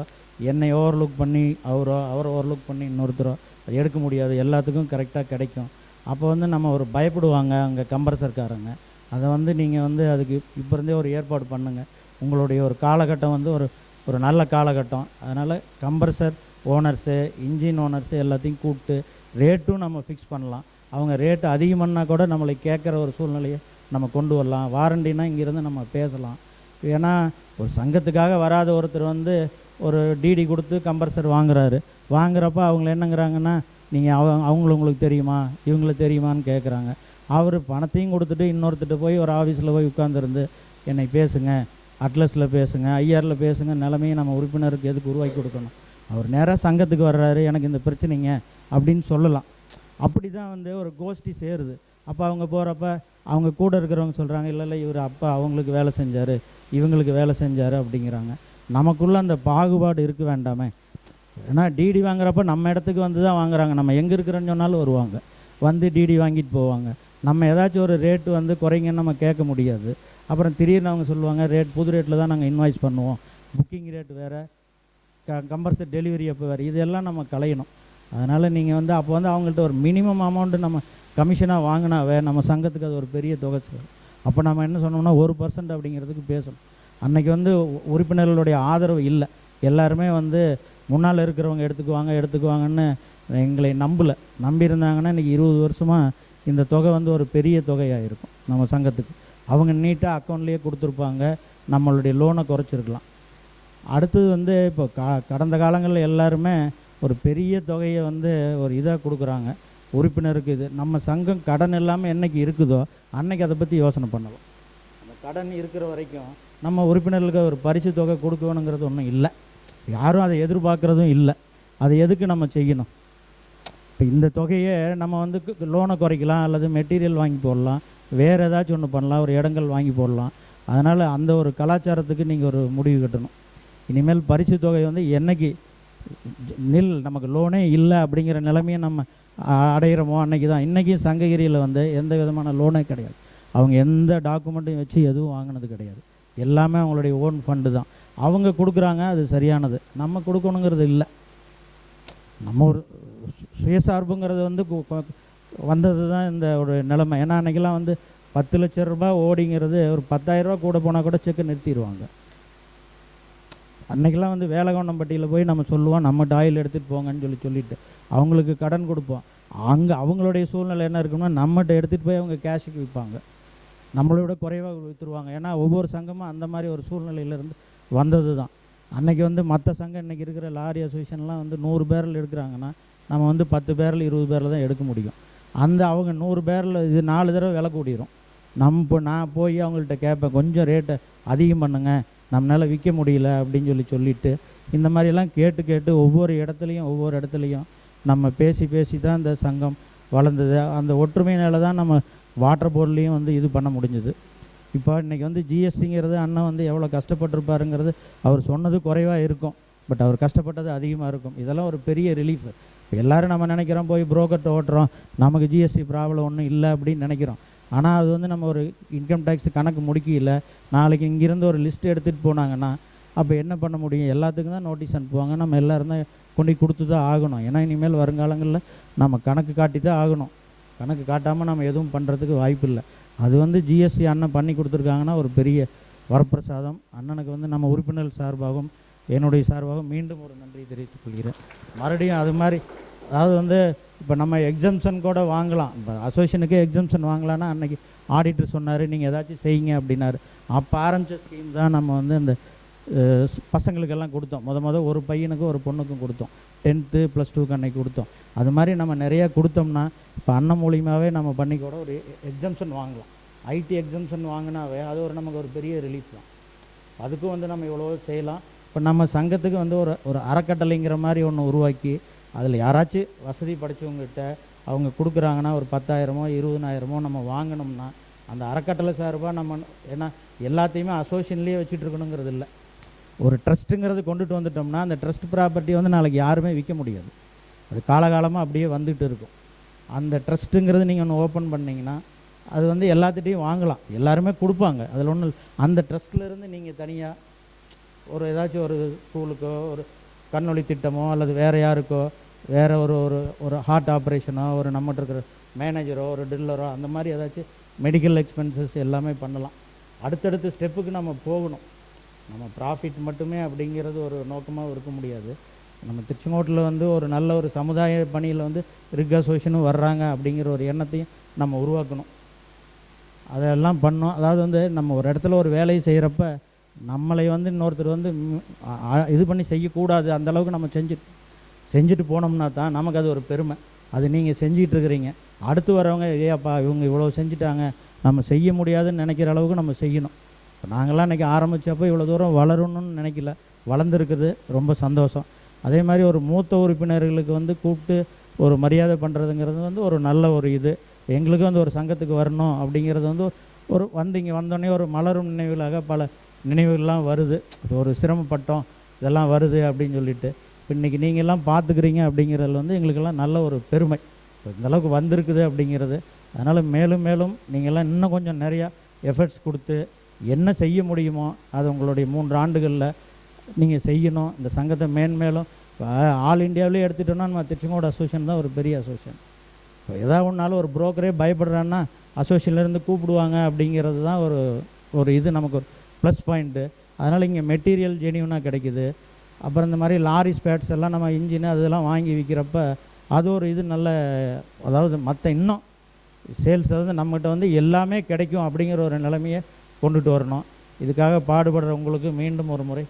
என்னை ஓவர்லுக் பண்ணி அவரை ஓவர்லுக் பண்ணி இன்னொருத்தரோ அது எடுக்க முடியாது. எல்லாத்துக்கும் கரெக்டாக கிடைக்கும். அப்போ வந்து நம்ம ஒரு பயப்படுவாங்க அங்கே கம்ப்ரஸர்காரங்க. அதை வந்து நீங்கள் வந்து அதுக்கு இப்போ இருந்தே ஒரு ஏற்பாடு பண்ணுங்கள். உங்களுடைய ஒரு காலகட்டம் வந்து ஒரு நல்ல காலகட்டம். அதனால் கம்ப்ரஸர் ஓனர்ஸு, இன்ஜின் ஓனர்ஸு எல்லாத்தையும் கூப்பிட்டு ரேட்டும் நம்ம ஃபிக்ஸ் பண்ணலாம். அவங்க ரேட்டு அதிகமானா கூட நம்மளை கேட்குற ஒரு சூழ்நிலையை நம்ம கொண்டு வரலாம். வாரண்டினா இங்கேருந்து நம்ம பேசலாம். ஏன்னா ஒரு சங்கத்துக்காக வராத ஒருத்தர் வந்து ஒரு டிடி கொடுத்து கம்ப்ரஸர் வாங்குறப்ப அவங்க என்னங்கிறாங்கன்னா, நீங்கள் அவங்கள உங்களுக்கு தெரியுமா, இவங்களுக்கு தெரியுமான்னு கேட்குறாங்க. அவர் பணத்தையும் கொடுத்துட்டு இன்னொருத்திட்ட போய் ஒரு ஆஃபீஸில் போய் உட்காந்துருந்து என்னை பேசுங்க, அட்லஸில் பேசுங்க, ஐஆரில் பேசுங்க நிலைமையை நம்ம உறுப்பினருக்கு எதுக்கு உருவாக்கி கொடுக்கணும்? அவர் நேராக சங்கத்துக்கு வர்றாரு, எனக்கு இந்த பிரச்சனைங்க அப்படின்னு சொல்லலாம். அப்படி தான் வந்து ஒரு கோஷ்டி சேருது. அப்போ அவங்க போகிறப்ப அவங்க கூட இருக்கிறவங்க சொல்கிறாங்க, இல்லை இவர் அப்பா அவங்களுக்கு வேலை செஞ்சார், இவங்களுக்கு வேலை செஞ்சார் அப்படிங்கிறாங்க. நமக்குள்ளே அந்த பாகுபாடு இருக்க வேண்டாமே. ஏன்னா டிடி வாங்குறப்ப நம்ம இடத்துக்கு வந்து தான் வாங்குறாங்க. நம்ம எங்கே இருக்கிறோன்னு சொன்னாலும் வருவாங்க, வந்து டிடி வாங்கிட்டு போவாங்க. நம்ம ஏதாச்சும் ஒரு ரேட்டு வந்து குறைங்கன்னு நம்ம கேட்க முடியாது. அப்புறம் திடீர்னு அவங்க சொல்லுவாங்க, புது ரேட்டில் தான் நாங்கள் இன்வாய்ஸ் பண்ணுவோம், புக்கிங் ரேட்டு வேறு, கம்பல்சரி டெலிவரி அப்போ வேறு. இதெல்லாம் நம்ம களையணும். அதனால் நீங்கள் வந்து அப்போ வந்து அவங்கள்ட்ட ஒரு மினிமம் அமௌண்ட்டு நம்ம கமிஷனாக வாங்கினாவே நம்ம சங்கத்துக்கு அது ஒரு பெரிய தொகை சேரும். அப்போ நம்ம என்ன சொன்னோம்னா 1% அப்படிங்கிறதுக்கு பேசணும். அன்றைக்கி வந்து உறுப்பினர்களுடைய ஆதரவு இல்லை. எல்லாருமே வந்து முன்னால் இருக்கிறவங்க எடுத்துக்குவாங்கன்னு எங்களை நம்பியிருந்தாங்கன்னா இன்றைக்கி 20 வருஷமாக இந்த தொகை வந்து ஒரு பெரிய தொகையாக இருக்கும் நம்ம சங்கத்துக்கு. அவங்க நீட்டாக அக்கௌண்ட்லேயே கொடுத்துருப்பாங்க, நம்மளுடைய லோனை குறைச்சிருக்கலாம். அடுத்தது வந்து இப்போ கடந்த காலங்களில் எல்லாருமே ஒரு பெரிய தொகையை வந்து ஒரு இதாக கொடுக்குறாங்க உறுப்பினருக்கு. இது நம்ம சங்கம் கடன் இல்லாமல் என்றைக்கு இருக்குதோ அன்னைக்கு அதை பற்றி யோசனை பண்ணலாம். அந்த கடன் இருக்கிற வரைக்கும் நம்ம உறுப்பினர்களுக்கு ஒரு பரிசு தொகை கொடுக்கணுங்கிறது ஒன்றும் இல்லை. யாரும் அதை எதிர்பார்க்குறதும் இல்லை. அதை எதுக்கு நம்ம செய்யணும்? இப்போ இந்த தொகையை நம்ம வந்து லோனை குறைக்கலாம், அல்லது மெட்டீரியல் வாங்கி போடலாம், வேறு ஏதாச்சும் ஒன்று பண்ணலாம், ஒரு இடங்கள் வாங்கி போடலாம். அதனால் அந்த ஒரு கலாச்சாரத்துக்கு நீங்கள் ஒரு முடிவு கட்டணும். இனிமேல் பரிசு தொகை வந்து என்றைக்கு நமக்கு லோனே இல்லை அப்படிங்கிற நிலைமையை நம்ம அடைகிறோமோ அன்றைக்கி தான். இன்றைக்கும் சங்ககிரியில் வந்து எந்த விதமான லோனே கிடையாது. அவங்க எந்த டாக்குமெண்ட்டையும் வச்சு எதுவும் வாங்கினது கிடையாது. எல்லாமே அவங்களுடைய ஓன் ஃபண்டு தான். அவங்க கொடுக்குறாங்க, அது சரியானது. நம்ம கொடுக்கணுங்கிறது இல்லை. நம்ம ஒரு சுயசார்புங்கிறது வந்து வந்தது தான் இந்த ஒரு நிலைமை. ஏன்னா அன்றைக்கெல்லாம் வந்து 10 லட்ச ரூபா ஓடிங்கிறது ஒரு 10,000 ரூபா கூட போனால் கூட செக்கை நிறுத்திடுவாங்க. அன்றைக்கெல்லாம் வந்து வேலகவுண்டம்பட்டியில் போய் நம்ம சொல்லுவோம், நம்மகிட்ட ஆயில் எடுத்துகிட்டு போங்கன்னு சொல்லிட்டு அவங்களுக்கு கடன் கொடுப்போம். அங்கே அவங்களுடைய சூழ்நிலை என்ன இருக்குன்னா, நம்மகிட்ட எடுத்துகிட்டு போய் அவங்க கேஷுக்கு விற்பாங்க, நம்மளோட குறைவாக விற்றுருவாங்க. ஏன்னா ஒவ்வொரு சங்கமும் அந்த மாதிரி ஒரு சூழ்நிலையிலேருந்து வந்தது தான். அன்றைக்கி வந்து மற்ற சங்கம் இன்றைக்கி இருக்கிற லாரி அசோசியேஷன்லாம் வந்து 100 பேரல் எடுக்கிறாங்கன்னா நம்ம வந்து 10 பேரல் 20 பேரில் தான் எடுக்க முடியும். அந்த அவங்க 100 பேரில் இது 4 தடவை விலை கூடிரும். நான் போய் அவங்கள்ட்ட கேட்பேன், கொஞ்சம் ரேட்டை அதிகம் பண்ணுங்கள், நம்மளால் விற்க முடியல அப்படின்னு சொல்லிட்டு இந்த மாதிரியெல்லாம் கேட்டு ஒவ்வொரு இடத்துலையும் நம்ம பேசி தான் இந்த சங்கம் வளர்ந்தது. அந்த ஒற்றுமையினால தான் நம்ம வாட்டர் போர்ட்லேயும் வந்து இது பண்ண முடிஞ்சுது. இப்போ இன்றைக்கி வந்து ஜிஎஸ்டிங்கிறது அண்ணன் வந்து எவ்வளோ கஷ்டப்பட்டுருப்பாருங்கிறது அவர் சொன்னது குறைவாக இருக்கும், பட் அவர் கஷ்டப்பட்டது அதிகமாக இருக்கும். இதெல்லாம் ஒரு பெரிய ரிலீஃப். இப்போ எல்லோரும் நம்ம நினைக்கிறோம், போய் புரோக்கர்கிட்ட ஓட்டுறோம், நமக்கு ஜிஎஸ்டி ப்ராப்ளம் ஒன்றும் இல்லை அப்படின்னு நினைக்கிறோம். ஆனால் அது வந்து நம்ம ஒரு இன்கம் டேக்ஸ் கணக்கு முடிக்கல. நாளைக்கு இங்கேருந்து ஒரு லிஸ்ட் எடுத்துகிட்டு போனாங்கன்னா அப்போ என்ன பண்ண முடியும்? எல்லாத்துக்கும் தான் நோட்டீஸ் அனுப்புவாங்க. நம்ம எல்லோரும் தான் கொண்டு கொடுத்து தான் ஆகணும். ஏன்னா இனிமேல் வருங்காலங்களில் நம்ம கணக்கு காட்டி தான் ஆகணும். கணக்கு காட்டாமல் நம்ம எதுவும் பண்ணுறதுக்கு வாய்ப்பு இல்லை. அது வந்து ஜிஎஸ்டி அண்ணன் பண்ணி கொடுத்துருக்காங்கன்னா ஒரு பெரிய வரப்பிரசாதம். அண்ணனுக்கு வந்து நம்ம உறுப்பினர் சார்பாகவும் என்னுடைய சார்பாகவும் மீண்டும் ஒரு நன்றி தெரிவித்துக் கொள்கிறேன். மறுபடியும் அது மாதிரி அதாவது வந்து இப்போ நம்ம எக்ஸம்ஷன் கூட வாங்கலாம். இப்போ அசோசியேஷனுக்கே எக்ஸம்ஷன் வாங்கலான்னா அன்றைக்கி ஆடிட்டர் சொன்னார், நீங்கள் ஏதாச்சும் செய்யுங்க அப்படின்னாரு. அப்போ ஆரம்பித்த ஸ்கீம் தான் நம்ம வந்து இந்த பசங்களுக்கெல்லாம் கொடுத்தோம். மொதல் ஒரு பையனுக்கும் ஒரு பொண்ணுக்கும் கொடுத்தோம். 10th +2 அன்னைக்கு கொடுத்தோம். அது மாதிரி நம்ம நிறையா கொடுத்தோம்னா இப்போ அண்ணன் மூலியமாகவே நம்ம பண்ணி கூட ஒரு எக்ஸம்ஷன் வாங்கலாம். ஐடி எக்ஸம்ஷன் வாங்கினாவே அது ஒரு நமக்கு ஒரு பெரிய ரிலீஃப் தான். அதுக்கும் வந்து நம்ம இவ்வளோ செய்யலாம். இப்போ நம்ம சங்கத்துக்கு வந்து ஒரு அறக்கட்டளைங்கிற மாதிரி ஒன்று உருவாக்கி அதில் யாராச்சும் வசதி படைச்சவங்ககிட்ட அவங்க கொடுக்குறாங்கன்னா ஒரு 10,000மோ 20,000மோ நம்ம வாங்கினோம்னா அந்த அறக்கட்டளை சார்பாக நம்ம, ஏன்னா எல்லாத்தையுமே அசோசியேஷன்லேயே வச்சுட்டு இருக்கணுங்கிறது இல்லை, ஒரு ட்ரஸ்ட்டுங்கிறது கொண்டுட்டு வந்துட்டோம்னா அந்த ட்ரஸ்ட் ப்ராப்பர்ட்டி வந்து நாளைக்கு யாருமே விற்க முடியாது. அது காலகாலமாக அப்படியே வந்துட்டு இருக்கும். அந்த ட்ரஸ்ட்டுங்கிறது நீங்கள் ஒன்று ஓப்பன் பண்ணிங்கன்னா அது வந்து எல்லாத்துட்டையும் வாங்கலாம், எல்லாருமே கொடுப்பாங்க. அதில் ஒன்றும் அந்த ட்ரஸ்ட்லேருந்து நீங்கள் தனியாக ஒரு ஏதாச்சும் ஒரு ஸ்கூலுக்கோ ஒரு கண்ணொளி திட்டமோ அல்லது வேறு யாருக்கோ வேறு ஒரு ஹார்ட் ஆப்ரேஷனோ ஒரு நம்மகிட்ட இருக்கிற மேனேஜரோ ஒரு ட்ரில்லரோ அந்த மாதிரி ஏதாச்சும் மெடிக்கல் எக்ஸ்பென்சஸ் எல்லாமே பண்ணலாம். அடுத்தடுத்த ஸ்டெப்புக்கு நம்ம போகணும். நம்ம ப்ராஃபிட் மட்டுமே அப்படிங்கிறது ஒரு நோக்கமாக இருக்க முடியாது. நம்ம திருச்செங்கோட்டில் வந்து ஒரு நல்ல ஒரு சமுதாய பணியில் வந்து ரிக் அசோசியேஷனும் வர்றாங்க அப்படிங்கிற ஒரு எண்ணத்தையும் நம்ம உருவாக்கணும். அதெல்லாம் பண்ணோம். அதாவது வந்து நம்ம ஒரு இடத்துல ஒரு வேலையை செய்கிறப்ப நம்மளை வந்து இன்னொருத்தர் வந்து இது பண்ணி செய்யக்கூடாது. அந்தளவுக்கு நம்ம செஞ்சுட்டு போனோம்னா தான் நமக்கு அது ஒரு பெருமை. அது நீங்கள் செஞ்சிகிட்டு இருக்கிறீங்க, அடுத்து வரவங்க ஏப்பா இவங்க இவ்வளோ செஞ்சுட்டாங்க நம்ம செய்ய முடியாதுன்னு நினைக்கிற அளவுக்கு நம்ம செய்யணும். இப்போ நாங்கள்லாம் இன்றைக்கி ஆரம்பித்தப்போ இவ்வளோ தூரம் வளரணும்னு நினைக்கல, வளர்ந்துருக்குது, ரொம்ப சந்தோஷம். அதே மாதிரி ஒரு மூத்த உறுப்பினர்களுக்கு வந்து கூப்பிட்டு ஒரு மரியாதை பண்ணுறதுங்கிறது வந்து ஒரு நல்ல ஒரு இது. எங்களுக்கு வந்து ஒரு சங்கத்துக்கு வரணும் அப்படிங்கிறது வந்து ஒரு இங்கே வந்தோடனே ஒரு மலரும் நினைவுகளாக பல நினைவுகள்லாம் வருது. ஒரு சிரமப்பட்டோம் இதெல்லாம் வருது அப்படின்னு சொல்லிட்டு இப்போ இன்றைக்கி நீங்கள்லாம் பார்த்துக்கிறீங்க அப்படிங்கிறதுல வந்து எங்களுக்கெல்லாம் நல்ல ஒரு பெருமை. இப்போ இந்தளவுக்கு வந்திருக்குது அப்படிங்கிறது. அதனால் மேலும் மேலும் நீங்கள்லாம் இன்னும் கொஞ்சம் நிறையா எஃபர்ட்ஸ் கொடுத்து என்ன செய்ய முடியுமோ அது உங்களுடைய 3 ஆண்டுகளில் நீங்கள் செய்யணும். இந்த சங்கத்தை மேன்மேலும் இப்போ ஆல் இண்டியாவிலே எடுத்துகிட்டோன்னா நம்ம திருச்செங்கோடு அசோசியேஷன் தான் ஒரு பெரிய அசோசியேஷன். இப்போ எதாவது ஒன்றாலும் ஒரு புரோக்கரே பயப்படுறான்னா அசோசியேஷன்லேருந்து கூப்பிடுவாங்க அப்படிங்கிறது தான் ஒரு இது நமக்கு ஒரு ப்ளஸ் பாயிண்ட்டு. அதனால் இங்கே மெட்டீரியல் ஜெனியூனாக கிடைக்குது. அப்புறம் இந்த மாதிரி லாரி ஸ்பேட்ஸ் எல்லாம் நம்ம இன்ஜின் அதெல்லாம் வாங்கி விற்கிறப்ப அது ஒரு இது நல்ல, அதாவது மற்ற இன்னும் சேல்ஸ் வந்து நம்மகிட்ட வந்து எல்லாமே கிடைக்கும் அப்படிங்கிற ஒரு நிலைமையை கொண்டுட்டு வரணும். இதுக்காக பாடுபடுற உங்களுக்கு மீண்டும் ஒரு முறை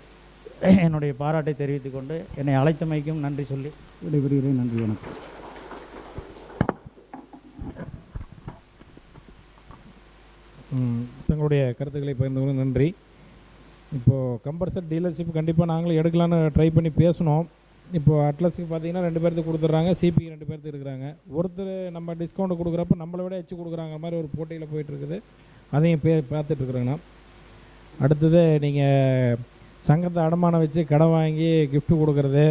என்னுடைய பாராட்டை தெரிவித்துக் கொண்டு என்னை அழைத்தமைக்கும் நன்றி சொல்லி விடைபெறுகிறேன். நன்றி, வணக்கம். தங்களுடைய கருத்துக்களை பகிர்ந்து கொண்டு நன்றி. இப்போது கம்பல்சரி டீலர்ஷிப் கண்டிப்பாக நாங்களும் எடுக்கலான்னு ட்ரை பண்ணி பேசணும். இப்போது அட்லஸுக்கு பார்த்தீங்கன்னா 2 பேர்த்துக்கு கொடுத்துட்றாங்க, சிபிக்கு 2 பேர்த்துக்கு இருக்கிறாங்க. ஒருத்தர் நம்ம டிஸ்கவுண்ட் கொடுக்குறப்ப நம்மளை விட எச்சு கொடுக்குறாங்க மாதிரி ஒரு போட்டியில் போயிட்டுருக்குது. அதையும் பார்த்துட்ருக்குறேங்கண்ணா. அடுத்தது நீங்கள் சங்கத்தை அடமானம் வச்சு கடன் வாங்கி கிஃப்ட் கொடுக்குறது,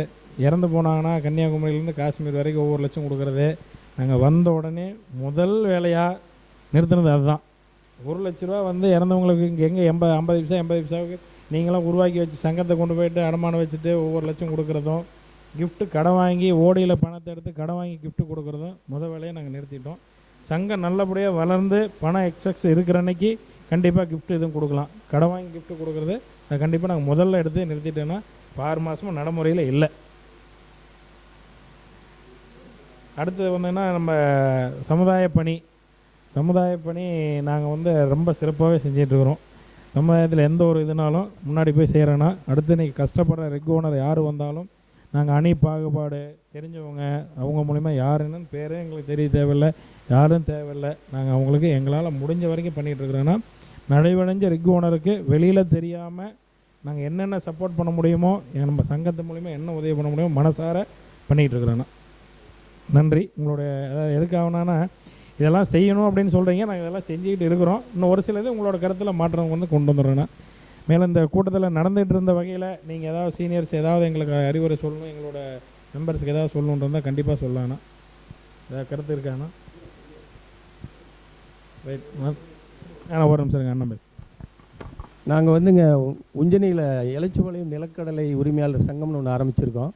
இறந்து போனாங்கன்னா கன்னியாகுமரியிலேருந்து காஷ்மீர் வரைக்கும் ஒவ்வொரு லட்சம் கொடுக்குறது. நாங்கள் வந்த உடனே முதல் வேலையாக நிறுத்தினது அதுதான். 1 லட்ச ரூபா வந்து இறந்தவங்களுக்கு இங்கே எங்கே 50 பைசா 80 பைசாவுக்கு நீங்களாம் உருவாக்கி வச்சு சங்கத்தை கொண்டு போயிட்டு அடமானம் வச்சுட்டு ஒவ்வொரு லட்சம் கொடுக்குறதும், கிஃப்ட்டு கடன் வாங்கி ஓடியில் பணத்தை எடுத்து கடன் வாங்கி கிஃப்ட்டு கொடுக்குறதும் முதல் வேலையை நாங்கள் நிறுத்திட்டோம். சங்கம் நல்லபடியாக வளர்ந்து பணம் எக்ஸஸ் இருக்கிற அன்னைக்கு கண்டிப்பாக கிஃப்ட் எதுவும் கொடுக்கலாம். கடன் வாங்கி கிஃப்ட்டு கொடுக்குறது அதை கண்டிப்பாக நாங்கள் முதல்ல எடுத்து நிறுத்திட்டோன்னா இப்போ 6 மாதமும் நடைமுறையில் இல்லை. அடுத்தது வந்தோன்னா நம்ம சமுதாய பணி நாங்கள் வந்து ரொம்ப சிறப்பாகவே செஞ்சிட்ருக்குறோம். சமுதாயத்தில் எந்த ஒரு இதுனாலும் முன்னாடி போய் செய்கிறோன்னா அடுத்து இன்றைக்கி கஷ்டப்படுற ரெக் ஓனர் யார் வந்தாலும் நாங்கள் அணி பாகுபாடு தெரிஞ்சவங்க அவங்க மூலிமா யார் என்னன்னு பேரே எங்களுக்கு தெரிய தேவையில்லை, யாரும் தேவையில்லை. நாங்கள் அவங்களுக்கு எங்களால் முடிஞ்ச வரைக்கும் பண்ணிகிட்ருக்குறோன்னா நடைவடைஞ்ச ரெக் ஓனருக்கு வெளியில் தெரியாமல் நாங்கள் என்னென்ன சப்போர்ட் பண்ண முடியுமோ நம்ம சங்கத்து மூலிமா என்ன உதவி பண்ண முடியுமோ மனசார பண்ணிகிட்ருக்குறோன்னா. நன்றி. உங்களுடைய எதுக்காகனா இதெல்லாம் செய்யணும் அப்படின்னு சொல்கிறீங்க, நாங்கள் இதெல்லாம் செஞ்சுக்கிட்டு இருக்கிறோம். இன்னும் ஒரு சிலது உங்களோட கருத்தில் மாற்றம் வந்து கொண்டு வந்துடுறேன்னா. மேலும் இந்த கூட்டத்தில் நடந்துகிட்டு இருந்த வகையில் நீங்கள் ஏதாவது சீனியர்ஸ் ஏதாவது எங்களுக்கு அறிவுரை சொல்லணும், எங்களோட மெம்பர்ஸுக்கு ஏதாவது சொல்லணுன்றதா கண்டிப்பாக சொல்லலாம்ண்ணா. ஏதாவது கருத்து இருக்காண்ணா? ரைட். ஒரு நிமிஷம் அண்ணன் பேச. நாங்கள் வந்துங்க உஞ்சனியில் இளைச்சிபாளையம் நிலக்கடலை உரிமையாளர் சங்கம்னு ஒன்று ஆரம்பிச்சிருக்கோம்.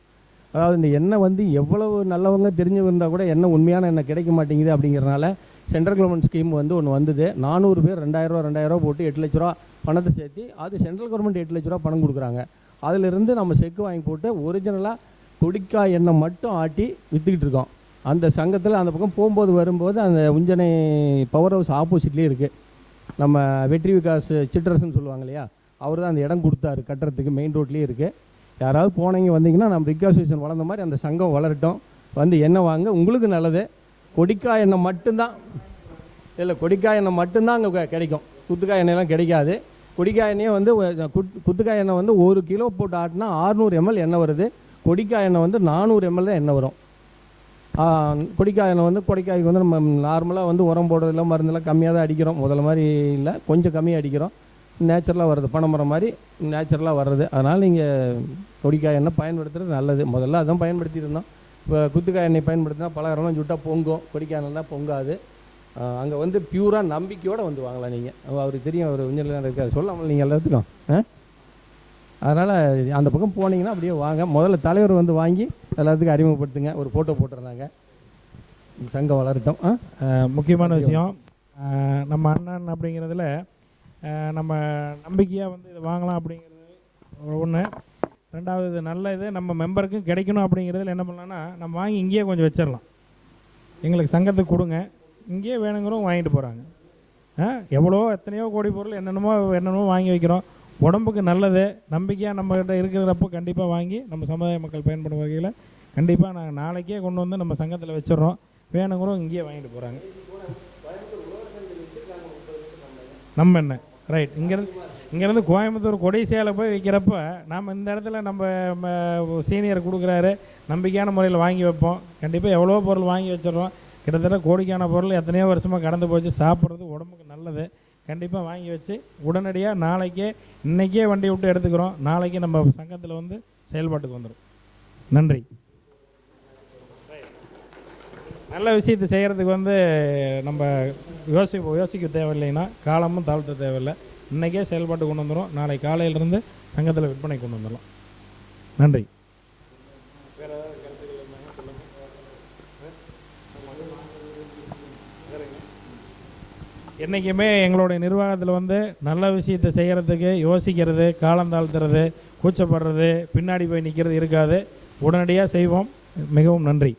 அதாவது இந்த எண்ணெய் வந்து எவ்வளவு நல்லவங்க தெரிஞ்சவங்க இருந்தால் கூட எண்ணெய் உண்மையான எண்ணெய் கிடைக்க மாட்டேங்குது. அப்படிங்கிறனால சென்ட்ரல் கவர்மெண்ட் ஸ்கீம் வந்து ஒன்று வந்தது. 400 பேர் 2000 போட்டு 8 லட்ச ரூபா பணத்தை சேர்த்து அது சென்ட்ரல் கவர்மெண்ட் 8 லட்ச ரூபா பணம் கொடுக்குறாங்க. அதிலிருந்து நம்ம செக்கு வாங்கி போட்டு ஒரிஜினலாக கொடிக்காய் எண்ணெய் மட்டும் ஆட்டி விற்றுக்கிட்டு இருக்கோம். அந்த சங்கத்தில் அந்த பக்கம் போகும்போது வரும்போது அந்த உஞ்சனை பவர் ஹவுஸ் ஆப்போசிட்லேயே இருக்குது. நம்ம வெற்றி விகாஸ் சிட்ரஸ்ன்னு சொல்லுவாங்க இல்லையா, அவர் தான் அந்த இடம் கொடுத்தாரு கட்டுறதுக்கு, மெயின் ரோட்லேயே இருக்குது. யாராவது போனீங்க வந்தீங்கன்னா நம்ம ரிக் அசோசியேஷன் வளர்ந்த மாதிரி அந்த சங்கம் வளரட்டும், வந்து எண்ணெய் வாங்க, உங்களுக்கு நல்லது. கொடிக்காய் எண்ணெய் மட்டும்தான் இல்லை, கொடிக்காய் எண்ணெய் மட்டும்தான் அங்கே கிடைக்கும், குத்துக்காய் எண்ணெயெல்லாம் கிடைக்காது. கொடிக்காய் எண்ணெயை வந்து குத்துக்காய் எண்ணெய் வந்து 1 கிலோ போட்டு ஆட்டினா 600 ml எண்ணெய் வருது. கொடிக்காய் எண்ணெய் வந்து 400 ml தான் எண்ணெய் வரும். கொடிக்காய் எண்ணெய் வந்து கொடிக்காய்க்கு வந்து நம்ம நார்மலாக வந்து உரம் போடுறதில்ல, மருந்தெல்லாம் கம்மியாக தான் அடிக்கிறோம், முதல்ல மாதிரி இல்லை, கொஞ்சம் கம்மியாக அடிக்கிறோம். நேச்சுரலாக வருது, பனைமரம் மாதிரி நேச்சுரலாக வர்றது. அதனால் நீங்கள் கொடிக்காய் எண்ணெய் பயன்படுத்துகிறது நல்லது. முதல்ல அதான் பயன்படுத்திட்டு இருந்தோம். இப்போ குத்துக்காய் எண்ணெய் பயன்படுத்தினா பலகாரம்லாம் சுட்டால் பொங்கும், கொடிக்காய் எண்ணெய் தான் பொங்காது. அங்கே வந்து பியூராக நம்பிக்கையோடு வந்து வாங்கலாம். நீங்கள் அவருக்கு தெரியும், அவர் கொஞ்சம் இருக்காது சொல்லாமல் நீங்கள் எல்லாத்துக்கும். அதனால் அந்த பக்கம் போனீங்கன்னா அப்படியே வாங்க. முதல்ல தலைவர் வந்து வாங்கி எல்லாத்துக்கும் அறிமுகப்படுத்துங்க, ஒரு ஃபோட்டோ போட்டுருந்தாங்க, சங்கம் வளரட்டும். முக்கியமான விஷயம், நம்ம அண்ணன் அப்படிங்கிறதுல நம்ம நம்பிக்கையாக வந்து இதை வாங்கலாம் அப்படிங்கிறது ஒன்று. ரெண்டாவது, இது நல்ல இது நம்ம மெம்பருக்கும் கிடைக்கணும் அப்படிங்கிறதுல என்ன பண்ணலான்னா, நம்ம வாங்கி இங்கேயே கொஞ்சம் வச்சிடலாம், எங்களுக்கு சங்கத்துக்கு கொடுங்க, இங்கேயே வேணுங்கிறவங்க வாங்கிட்டு போகிறாங்க. எவ்வளோ எத்தனையோ கோடி பொருள் என்னென்னமோ வாங்கி வைக்கிறோம், உடம்புக்கு நல்லது. நம்பிக்கையாக நம்மகிட்ட இருக்கிறப்போ கண்டிப்பாக வாங்கி நம்ம சமுதாய மக்கள் பயன்படும் வகையில் கண்டிப்பாக நாங்கள் நாளைக்கே கொண்டு வந்து நம்ம சங்கத்தில் வச்சிடறோம், வேணுங்கிறோம் இங்கேயே வாங்கிட்டு போகிறாங்க. நம்ம என்ன ரைட், இங்கேருந்து கோயம்புத்தூர் கொடை சேலை போய் வைக்கிறப்ப நாம் இந்த இடத்துல நம்ம சீனியர் கொடுக்குறாரு, நம்பிக்கையான முறையில் வாங்கி வைப்போம். கண்டிப்பாக எவ்வளோ பொருள் வாங்கி வச்சிடறோம், கிட்டத்தட்ட கோடிக்கான பொருள் எத்தனையோ வருஷமாக கடந்து போச்சு, சாப்பிட்றது உடம்புக்கு நல்லது. கண்டிப்பாக வாங்கி வச்சு உடனடியாக நாளைக்கே இன்றைக்கே வண்டி விட்டு எடுத்துக்கிறோம், நாளைக்கு நம்ம சங்கத்தில் வந்து செயல்பாட்டுக்கு வந்துடும். நன்றி. நல்ல விஷயத்தை செய்கிறதுக்கு வந்து நம்ம யோசிக்க தேவையில்லைன்னா காலமும் தாழ்த்த தேவையில்லை, இன்றைக்கே செயல்பாட்டு கொண்டு வந்துடும், நாளை காலையிலேருந்து சங்கத்தில் விற்பனை கொண்டு வந்துடலாம். நன்றி. வேறு ஏதாவது கருத்துக்கள் இருந்தாங்க சொல்லுங்கள். என்றைக்குமே எங்களுடைய நிர்வாகத்தில் வந்து நல்ல விஷயத்தை செய்கிறதுக்கு யோசிக்கிறது, காலம் தாழ்த்துறது, கூச்சப்படுறது, பின்னாடி போய் நிற்கிறது இருக்காது, உடனடியாக செய்வோம். மிகவும் நன்றி.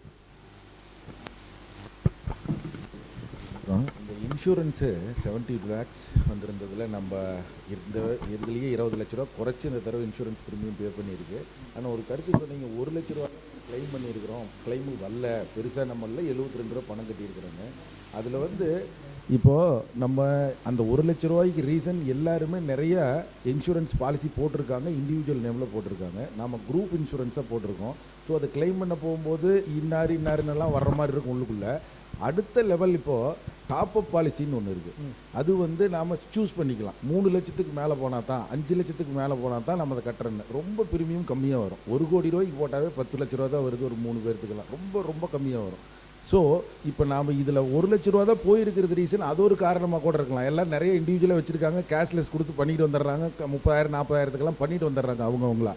இந்த இன்சூரன்ஸு 70 lakhs வந்திருந்ததில் நம்ம இதுலேயே 20 லட்ச ரூபா குறைச்சி இந்த தடவை இன்சூரன்ஸ் ப்ரீமியம் பே பண்ணியிருக்கு. ஆனால் ஒரு கருத்து சொன்னீங்க, 1 லட்ச ரூபா கிளைம் பண்ணியிருக்கிறோம், கிளைமு வரல, பெருசாக நம்மள 72 ரூபா பணம் கட்டியிருக்கிறோங்க. அதில் வந்து இப்போது நம்ம அந்த 1 லட்ச ரூபாய்க்கு ரீசன் எல்லாருமே நிறைய இன்சூரன்ஸ் பாலிசி போட்டிருக்காங்க, இண்டிவிஜுவல் நேமில் போட்டிருக்காங்க, நம்ம குரூப் இன்சூரன்ஸாக போட்டிருக்கோம். ஸோ அதை கிளைம் பண்ண போகும்போது இன்னாருன்னெல்லாம் வர்ற மாதிரி இருக்கும் உள்ளுக்குள்ளே. அடுத்த லெவல் இப்போது டாப்அப் பாலிசின்னு ஒன்று இருக்குது, அது வந்து நாம் சூஸ் பண்ணிக்கலாம். 3 லட்சத்துக்கு மேலே போனால் தான், 5 லட்சத்துக்கு மேலே போனால் தான் நம்ம அதை கட்டுறேன்னு. ரொம்ப ப்ரீமியம் கம்மியாக வரும். 1 கோடி ரூபாய்க்கு போட்டாவே 10 லட்ச ரூபா தான் வருது, ஒரு 3 பேர்த்துக்கெல்லாம் ரொம்ப ரொம்ப கம்மியாக வரும். ஸோ இப்போ நாம் இதில் 1 லட்ச ரூபா தான் போயிருக்கிறது ரீசன், அது ஒரு காரணமாக கூட இருக்கலாம். எல்லாம் நிறைய இண்டிவிஜுவலாக வச்சுருக்காங்க, கேஷ்லெஸ் கொடுத்து பண்ணிட்டு வந்துடுறாங்க, 30,000 40,000த்துக்கெல்லாம் பண்ணிட்டு வந்துடுறாங்க அவங்கவுங்களா.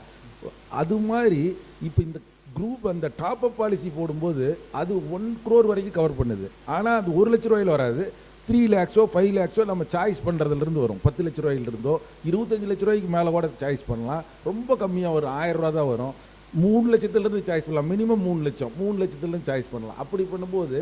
அது மாதிரி இப்போ இந்த குரூப் அந்த டாப்அப் பாலிசி போடும்போது அது 1 crore வரைக்கும் கவர் பண்ணுது. ஆனால் அது 1 லட்ச ரூபாயில் வராது, 3 lakhsஓ 5 lakhsஓ நம்ம சாய்ஸ் பண்ணுறதுலேருந்து வரும். 10 லட்ச ரூபாயிலிருந்தோ 25 லட்ச ரூபாய்க்கு மேலே கூட சாய்ஸ் பண்ணலாம், ரொம்ப கம்மியாக வரும், 1000 ரூபா தான் வரும். 3 லட்சத்துலேருந்து சாய்ஸ் பண்ணலாம், மினிமம் 3 லட்சம், 3 லட்சத்துலேருந்து சாய்ஸ் பண்ணலாம். அப்படி பண்ணும்போது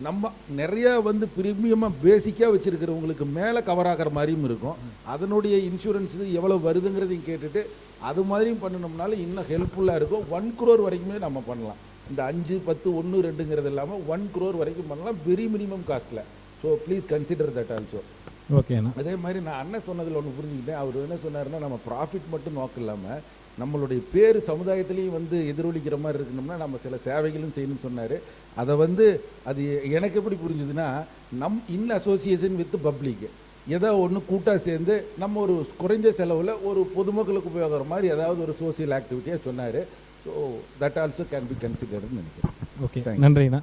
நம்ம நிறையா வந்து ப்ரீமியமாக பேசிக்காக வச்சுருக்கிறவங்களுக்கு மேலே கவர் ஆகிற மாதிரியும் இருக்கும். அதனுடைய இன்சூரன்ஸு எவ்வளோ வருதுங்கிறதையும் கேட்டுட்டு அது மாதிரியும் பண்ணினோம்னாலும் இன்னும் ஹெல்ப்ஃபுல்லாக இருக்கும். 1 crore வரைக்குமே நம்ம பண்ணலாம். இந்த 5, 10, 1, 2ங்கிறது இல்லாமல் 1 crore வரைக்கும் பண்ணலாம், வெரி மினிமம் காஸ்ட்டில். So please consider that also. ஓகேண்ணா. அதே மாதிரி நான் அண்ணன் சொன்னதில் ஒன்று புரிஞ்சுக்கிட்டேன். அவர் என்ன சொன்னார்னா, நம்ம ப்ராஃபிட் மட்டும் நோக்கம் இல்லாமல் நம்மளுடைய பேர் சமுதாயத்துலேயும் வந்து எதிரொலிக்கிற மாதிரி இருக்கணும்னா நம்ம சில சேவைகளும் செய்யணும்னு சொன்னார். அதை வந்து அது எனக்கு எப்படி புரிஞ்சுதுன்னா, இன் அசோசியேஷன் வித் பப்ளிக் ஏதோ ஒன்று கூட்டாக சேர்ந்து நம்ம ஒரு குறைஞ்ச செலவில் ஒரு பொதுமக்களுக்கு உபயோகிற மாதிரி ஏதாவது ஒரு சோசியல் ஆக்டிவிட்டியாக சொன்னார். So that also can be கன்சிடர்னு நினைக்கிறேன். ஓகே, நன்றிண்ணா.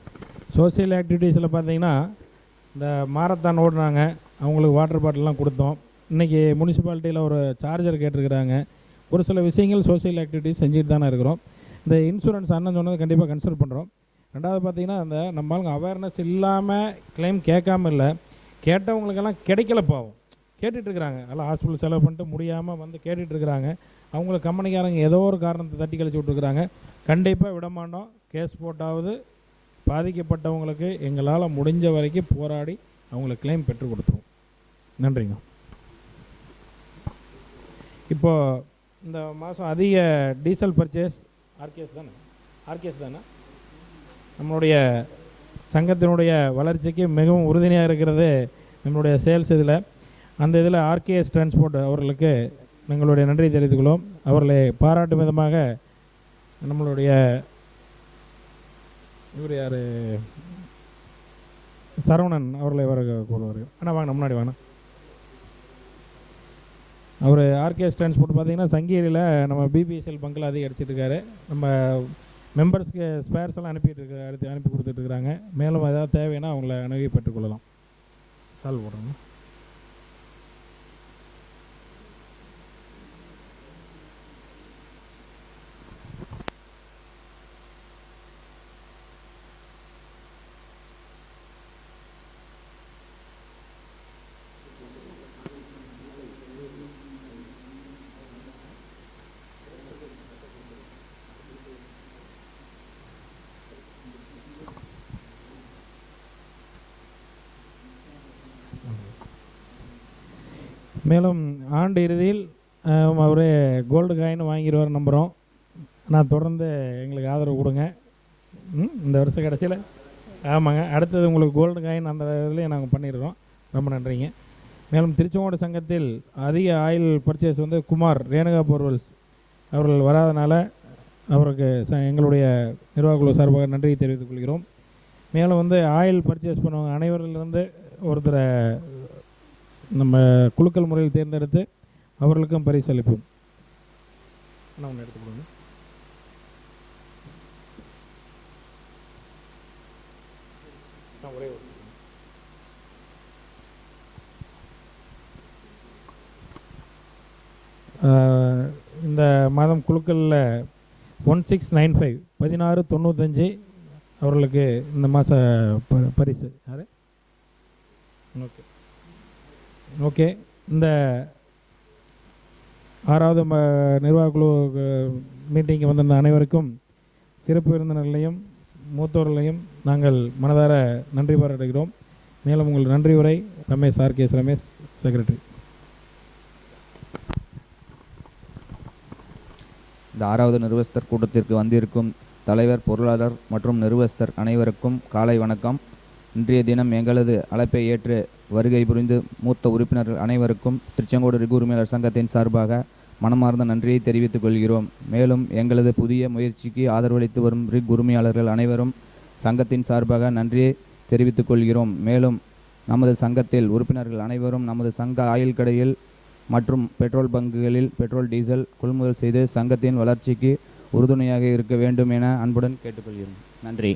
சோசியல் ஆக்டிவிட்டீஸில் பார்த்தீங்கன்னா இந்த மாரத்தான் ஓடுறாங்க, அவங்களுக்கு வாட்டர் பாட்டில்லாம் கொடுத்தோம். இன்றைக்கி முனிசிபாலிட்டியில் ஒரு சார்ஜர் கேட்டிருக்கிறாங்க. ஒரு சில விஷயங்கள் சோசியல் ஆக்டிவிட்டீஸ் செஞ்சுட்டு தானே இருக்கிறோம். இந்த இன்சூரன்ஸ் அண்ணன் சொன்னது கண்டிப்பாக கன்சிடர் பண்ணுறோம். ரெண்டாவது பார்த்திங்கன்னா அந்த நம்மளுக்கு அவேர்னஸ் இல்லாமல் கிளைம் கேட்காம இல்லை, கேட்டவங்களுக்கெல்லாம் கிடைக்கல, பாவம் கேட்டுட்ருக்குறாங்க, எல்லாம் ஹாஸ்பிட்டல் செலவு பண்ணிட்டு முடியாமல் வந்து கேட்டுட்ருக்குறாங்க. அவங்களுக்கு கம்பெனிக்காரங்க ஏதோ ஒரு காரணத்தை தட்டி கழிச்சு விட்ருக்குறாங்க. கண்டிப்பாக விட மாட்டோம், கேஸ் போட்டாவது பாதிக்கப்பட்டவங்களுக்கு எங்களால் முடிஞ்ச வரைக்கும் போராடி அவங்களுக்கு கிளைம் பெற்றுக் கொடுத்துருவோம். நன்றிங்க. இப்போது இந்த மாதம் அதிக டீசல் பர்ச்சேஸ் ஆர்கேஎஸ் தானே நம்மளுடைய சங்கத்தினுடைய வளர்ச்சிக்கு மிகவும் உறுதுணையாக இருக்கிறது நம்மளுடைய சேல்ஸ் இதில். அந்த இதில் ஆர்கேஎஸ் டிரான்ஸ்போர்ட் அவர்களுக்கு எங்களுடைய நன்றி தெரிவித்துக்கொள்வோம். அவர்களை பாராட்டும் விதமாக நம்மளுடைய இவர் யார் சரவணன் அவர்களை வர கூடுவார். ஆனால் வாங்க முன்னாடி வாங்க. அவர் ஆர்கேஎஸ் டிரான்ஸ்போர்ட் பார்த்தீங்கன்னா சங்ககிரியில் நம்ம பிபிஎஸ்எல் பங்கில் அதிகம் அடிச்சிட்டு இருக்காரு. நம்ம மெம்பர்ஸ்க்கு ஸ்பேர்ஸ் எல்லாம் அனுப்பி கொடுத்துட்ருக்குறாங்க. மேலும் ஏதாவது தேவைன்னா அவங்கள அணுகி பெற்றுக்கொள்ளலாம். சால்வ் போடுறோங்க. மேலும் ஆண்டு இறுதியில் அவர் கோல்டு காயின் வாங்கிடுவார் நம்புகிறோம். நான் தொடர்ந்து எங்களுக்கு ஆதரவு கொடுங்க. இந்த வருஷம் கடைசியில் ஆமாங்க, அடுத்தது உங்களுக்கு கோல்டு காயின் அந்த இதுலேயே நாங்கள் பண்ணிடுறோம். ரொம்ப நன்றிங்க. மேலும் திருச்செங்கோடு சங்கத்தில் அதிக ஆயில் பர்ச்சேஸ் வந்து குமார் ரேணுகா போர்வெல்ஸ் அவர்கள் வராதனால அவருக்கு எங்களுடைய நிர்வாகக்குழு சார்பாக நன்றி தெரிவித்துக் கொள்கிறோம். மேலும் வந்து ஆயில் பர்ச்சேஸ் பண்ணுவாங்க அனைவரிலிருந்து ஒருத்தரை நம்ம குலுக்கல் முறையில் தேர்ந்தெடுத்து அவர்களுக்கும் பரிசு அளிப்போம். ஒன்று எடுத்துக்கொள்ளுங்க. இந்த மாதம் குழுக்களில் 1695 1695 அவர்களுக்கு இந்த மாத பரிசு யார்? ஓகே. இந்த 6வது நிர்வாகக்குழு மீட்டிங்கு வந்திருந்த அனைவருக்கும் சிறப்பு விருந்தினர்களையும் மூத்தவர்களையும் நாங்கள் மனதார நன்றி பாராட்டுகிறோம். மேலும் உங்கள் நன்றி உரை ரமேஷ் ஆர்கேஎஸ் ரமேஷ், செக்ரட்டரி. இந்த 6வது நிர்வாகஸ்தர் கூட்டத்திற்கு வந்திருக்கும் தலைவர், பொருளாளர் மற்றும் நிர்வாகஸ்தர் அனைவருக்கும் காலை வணக்கம். இன்றைய தினம் எங்களது அழைப்பை ஏற்று வருகை புரிந்து மூத்த உறுப்பினர்கள் அனைவருக்கும் திருச்செங்கோடு ரிகு உரிமையாளர் சங்கத்தின் சார்பாக மனமார்ந்த நன்றியை தெரிவித்துக் கொள்கிறோம். மேலும் எங்களது புதிய முயற்சிக்கு ஆதரவளித்து வரும் ரிக் உரிமையாளர்கள் அனைவரும் சங்கத்தின் சார்பாக நன்றியை தெரிவித்துக் கொள்கிறோம். மேலும் நமது சங்கத்தில் உறுப்பினர்கள் அனைவரும் நமது சங்க ஆயில் கடையில் மற்றும் பெட்ரோல் பங்குகளில் பெட்ரோல் டீசல் கொள்முதல் செய்து சங்கத்தின் வளர்ச்சிக்கு உறுதுணையாக இருக்க வேண்டும் என அன்புடன் கேட்டுக்கொள்கிறோம். நன்றி.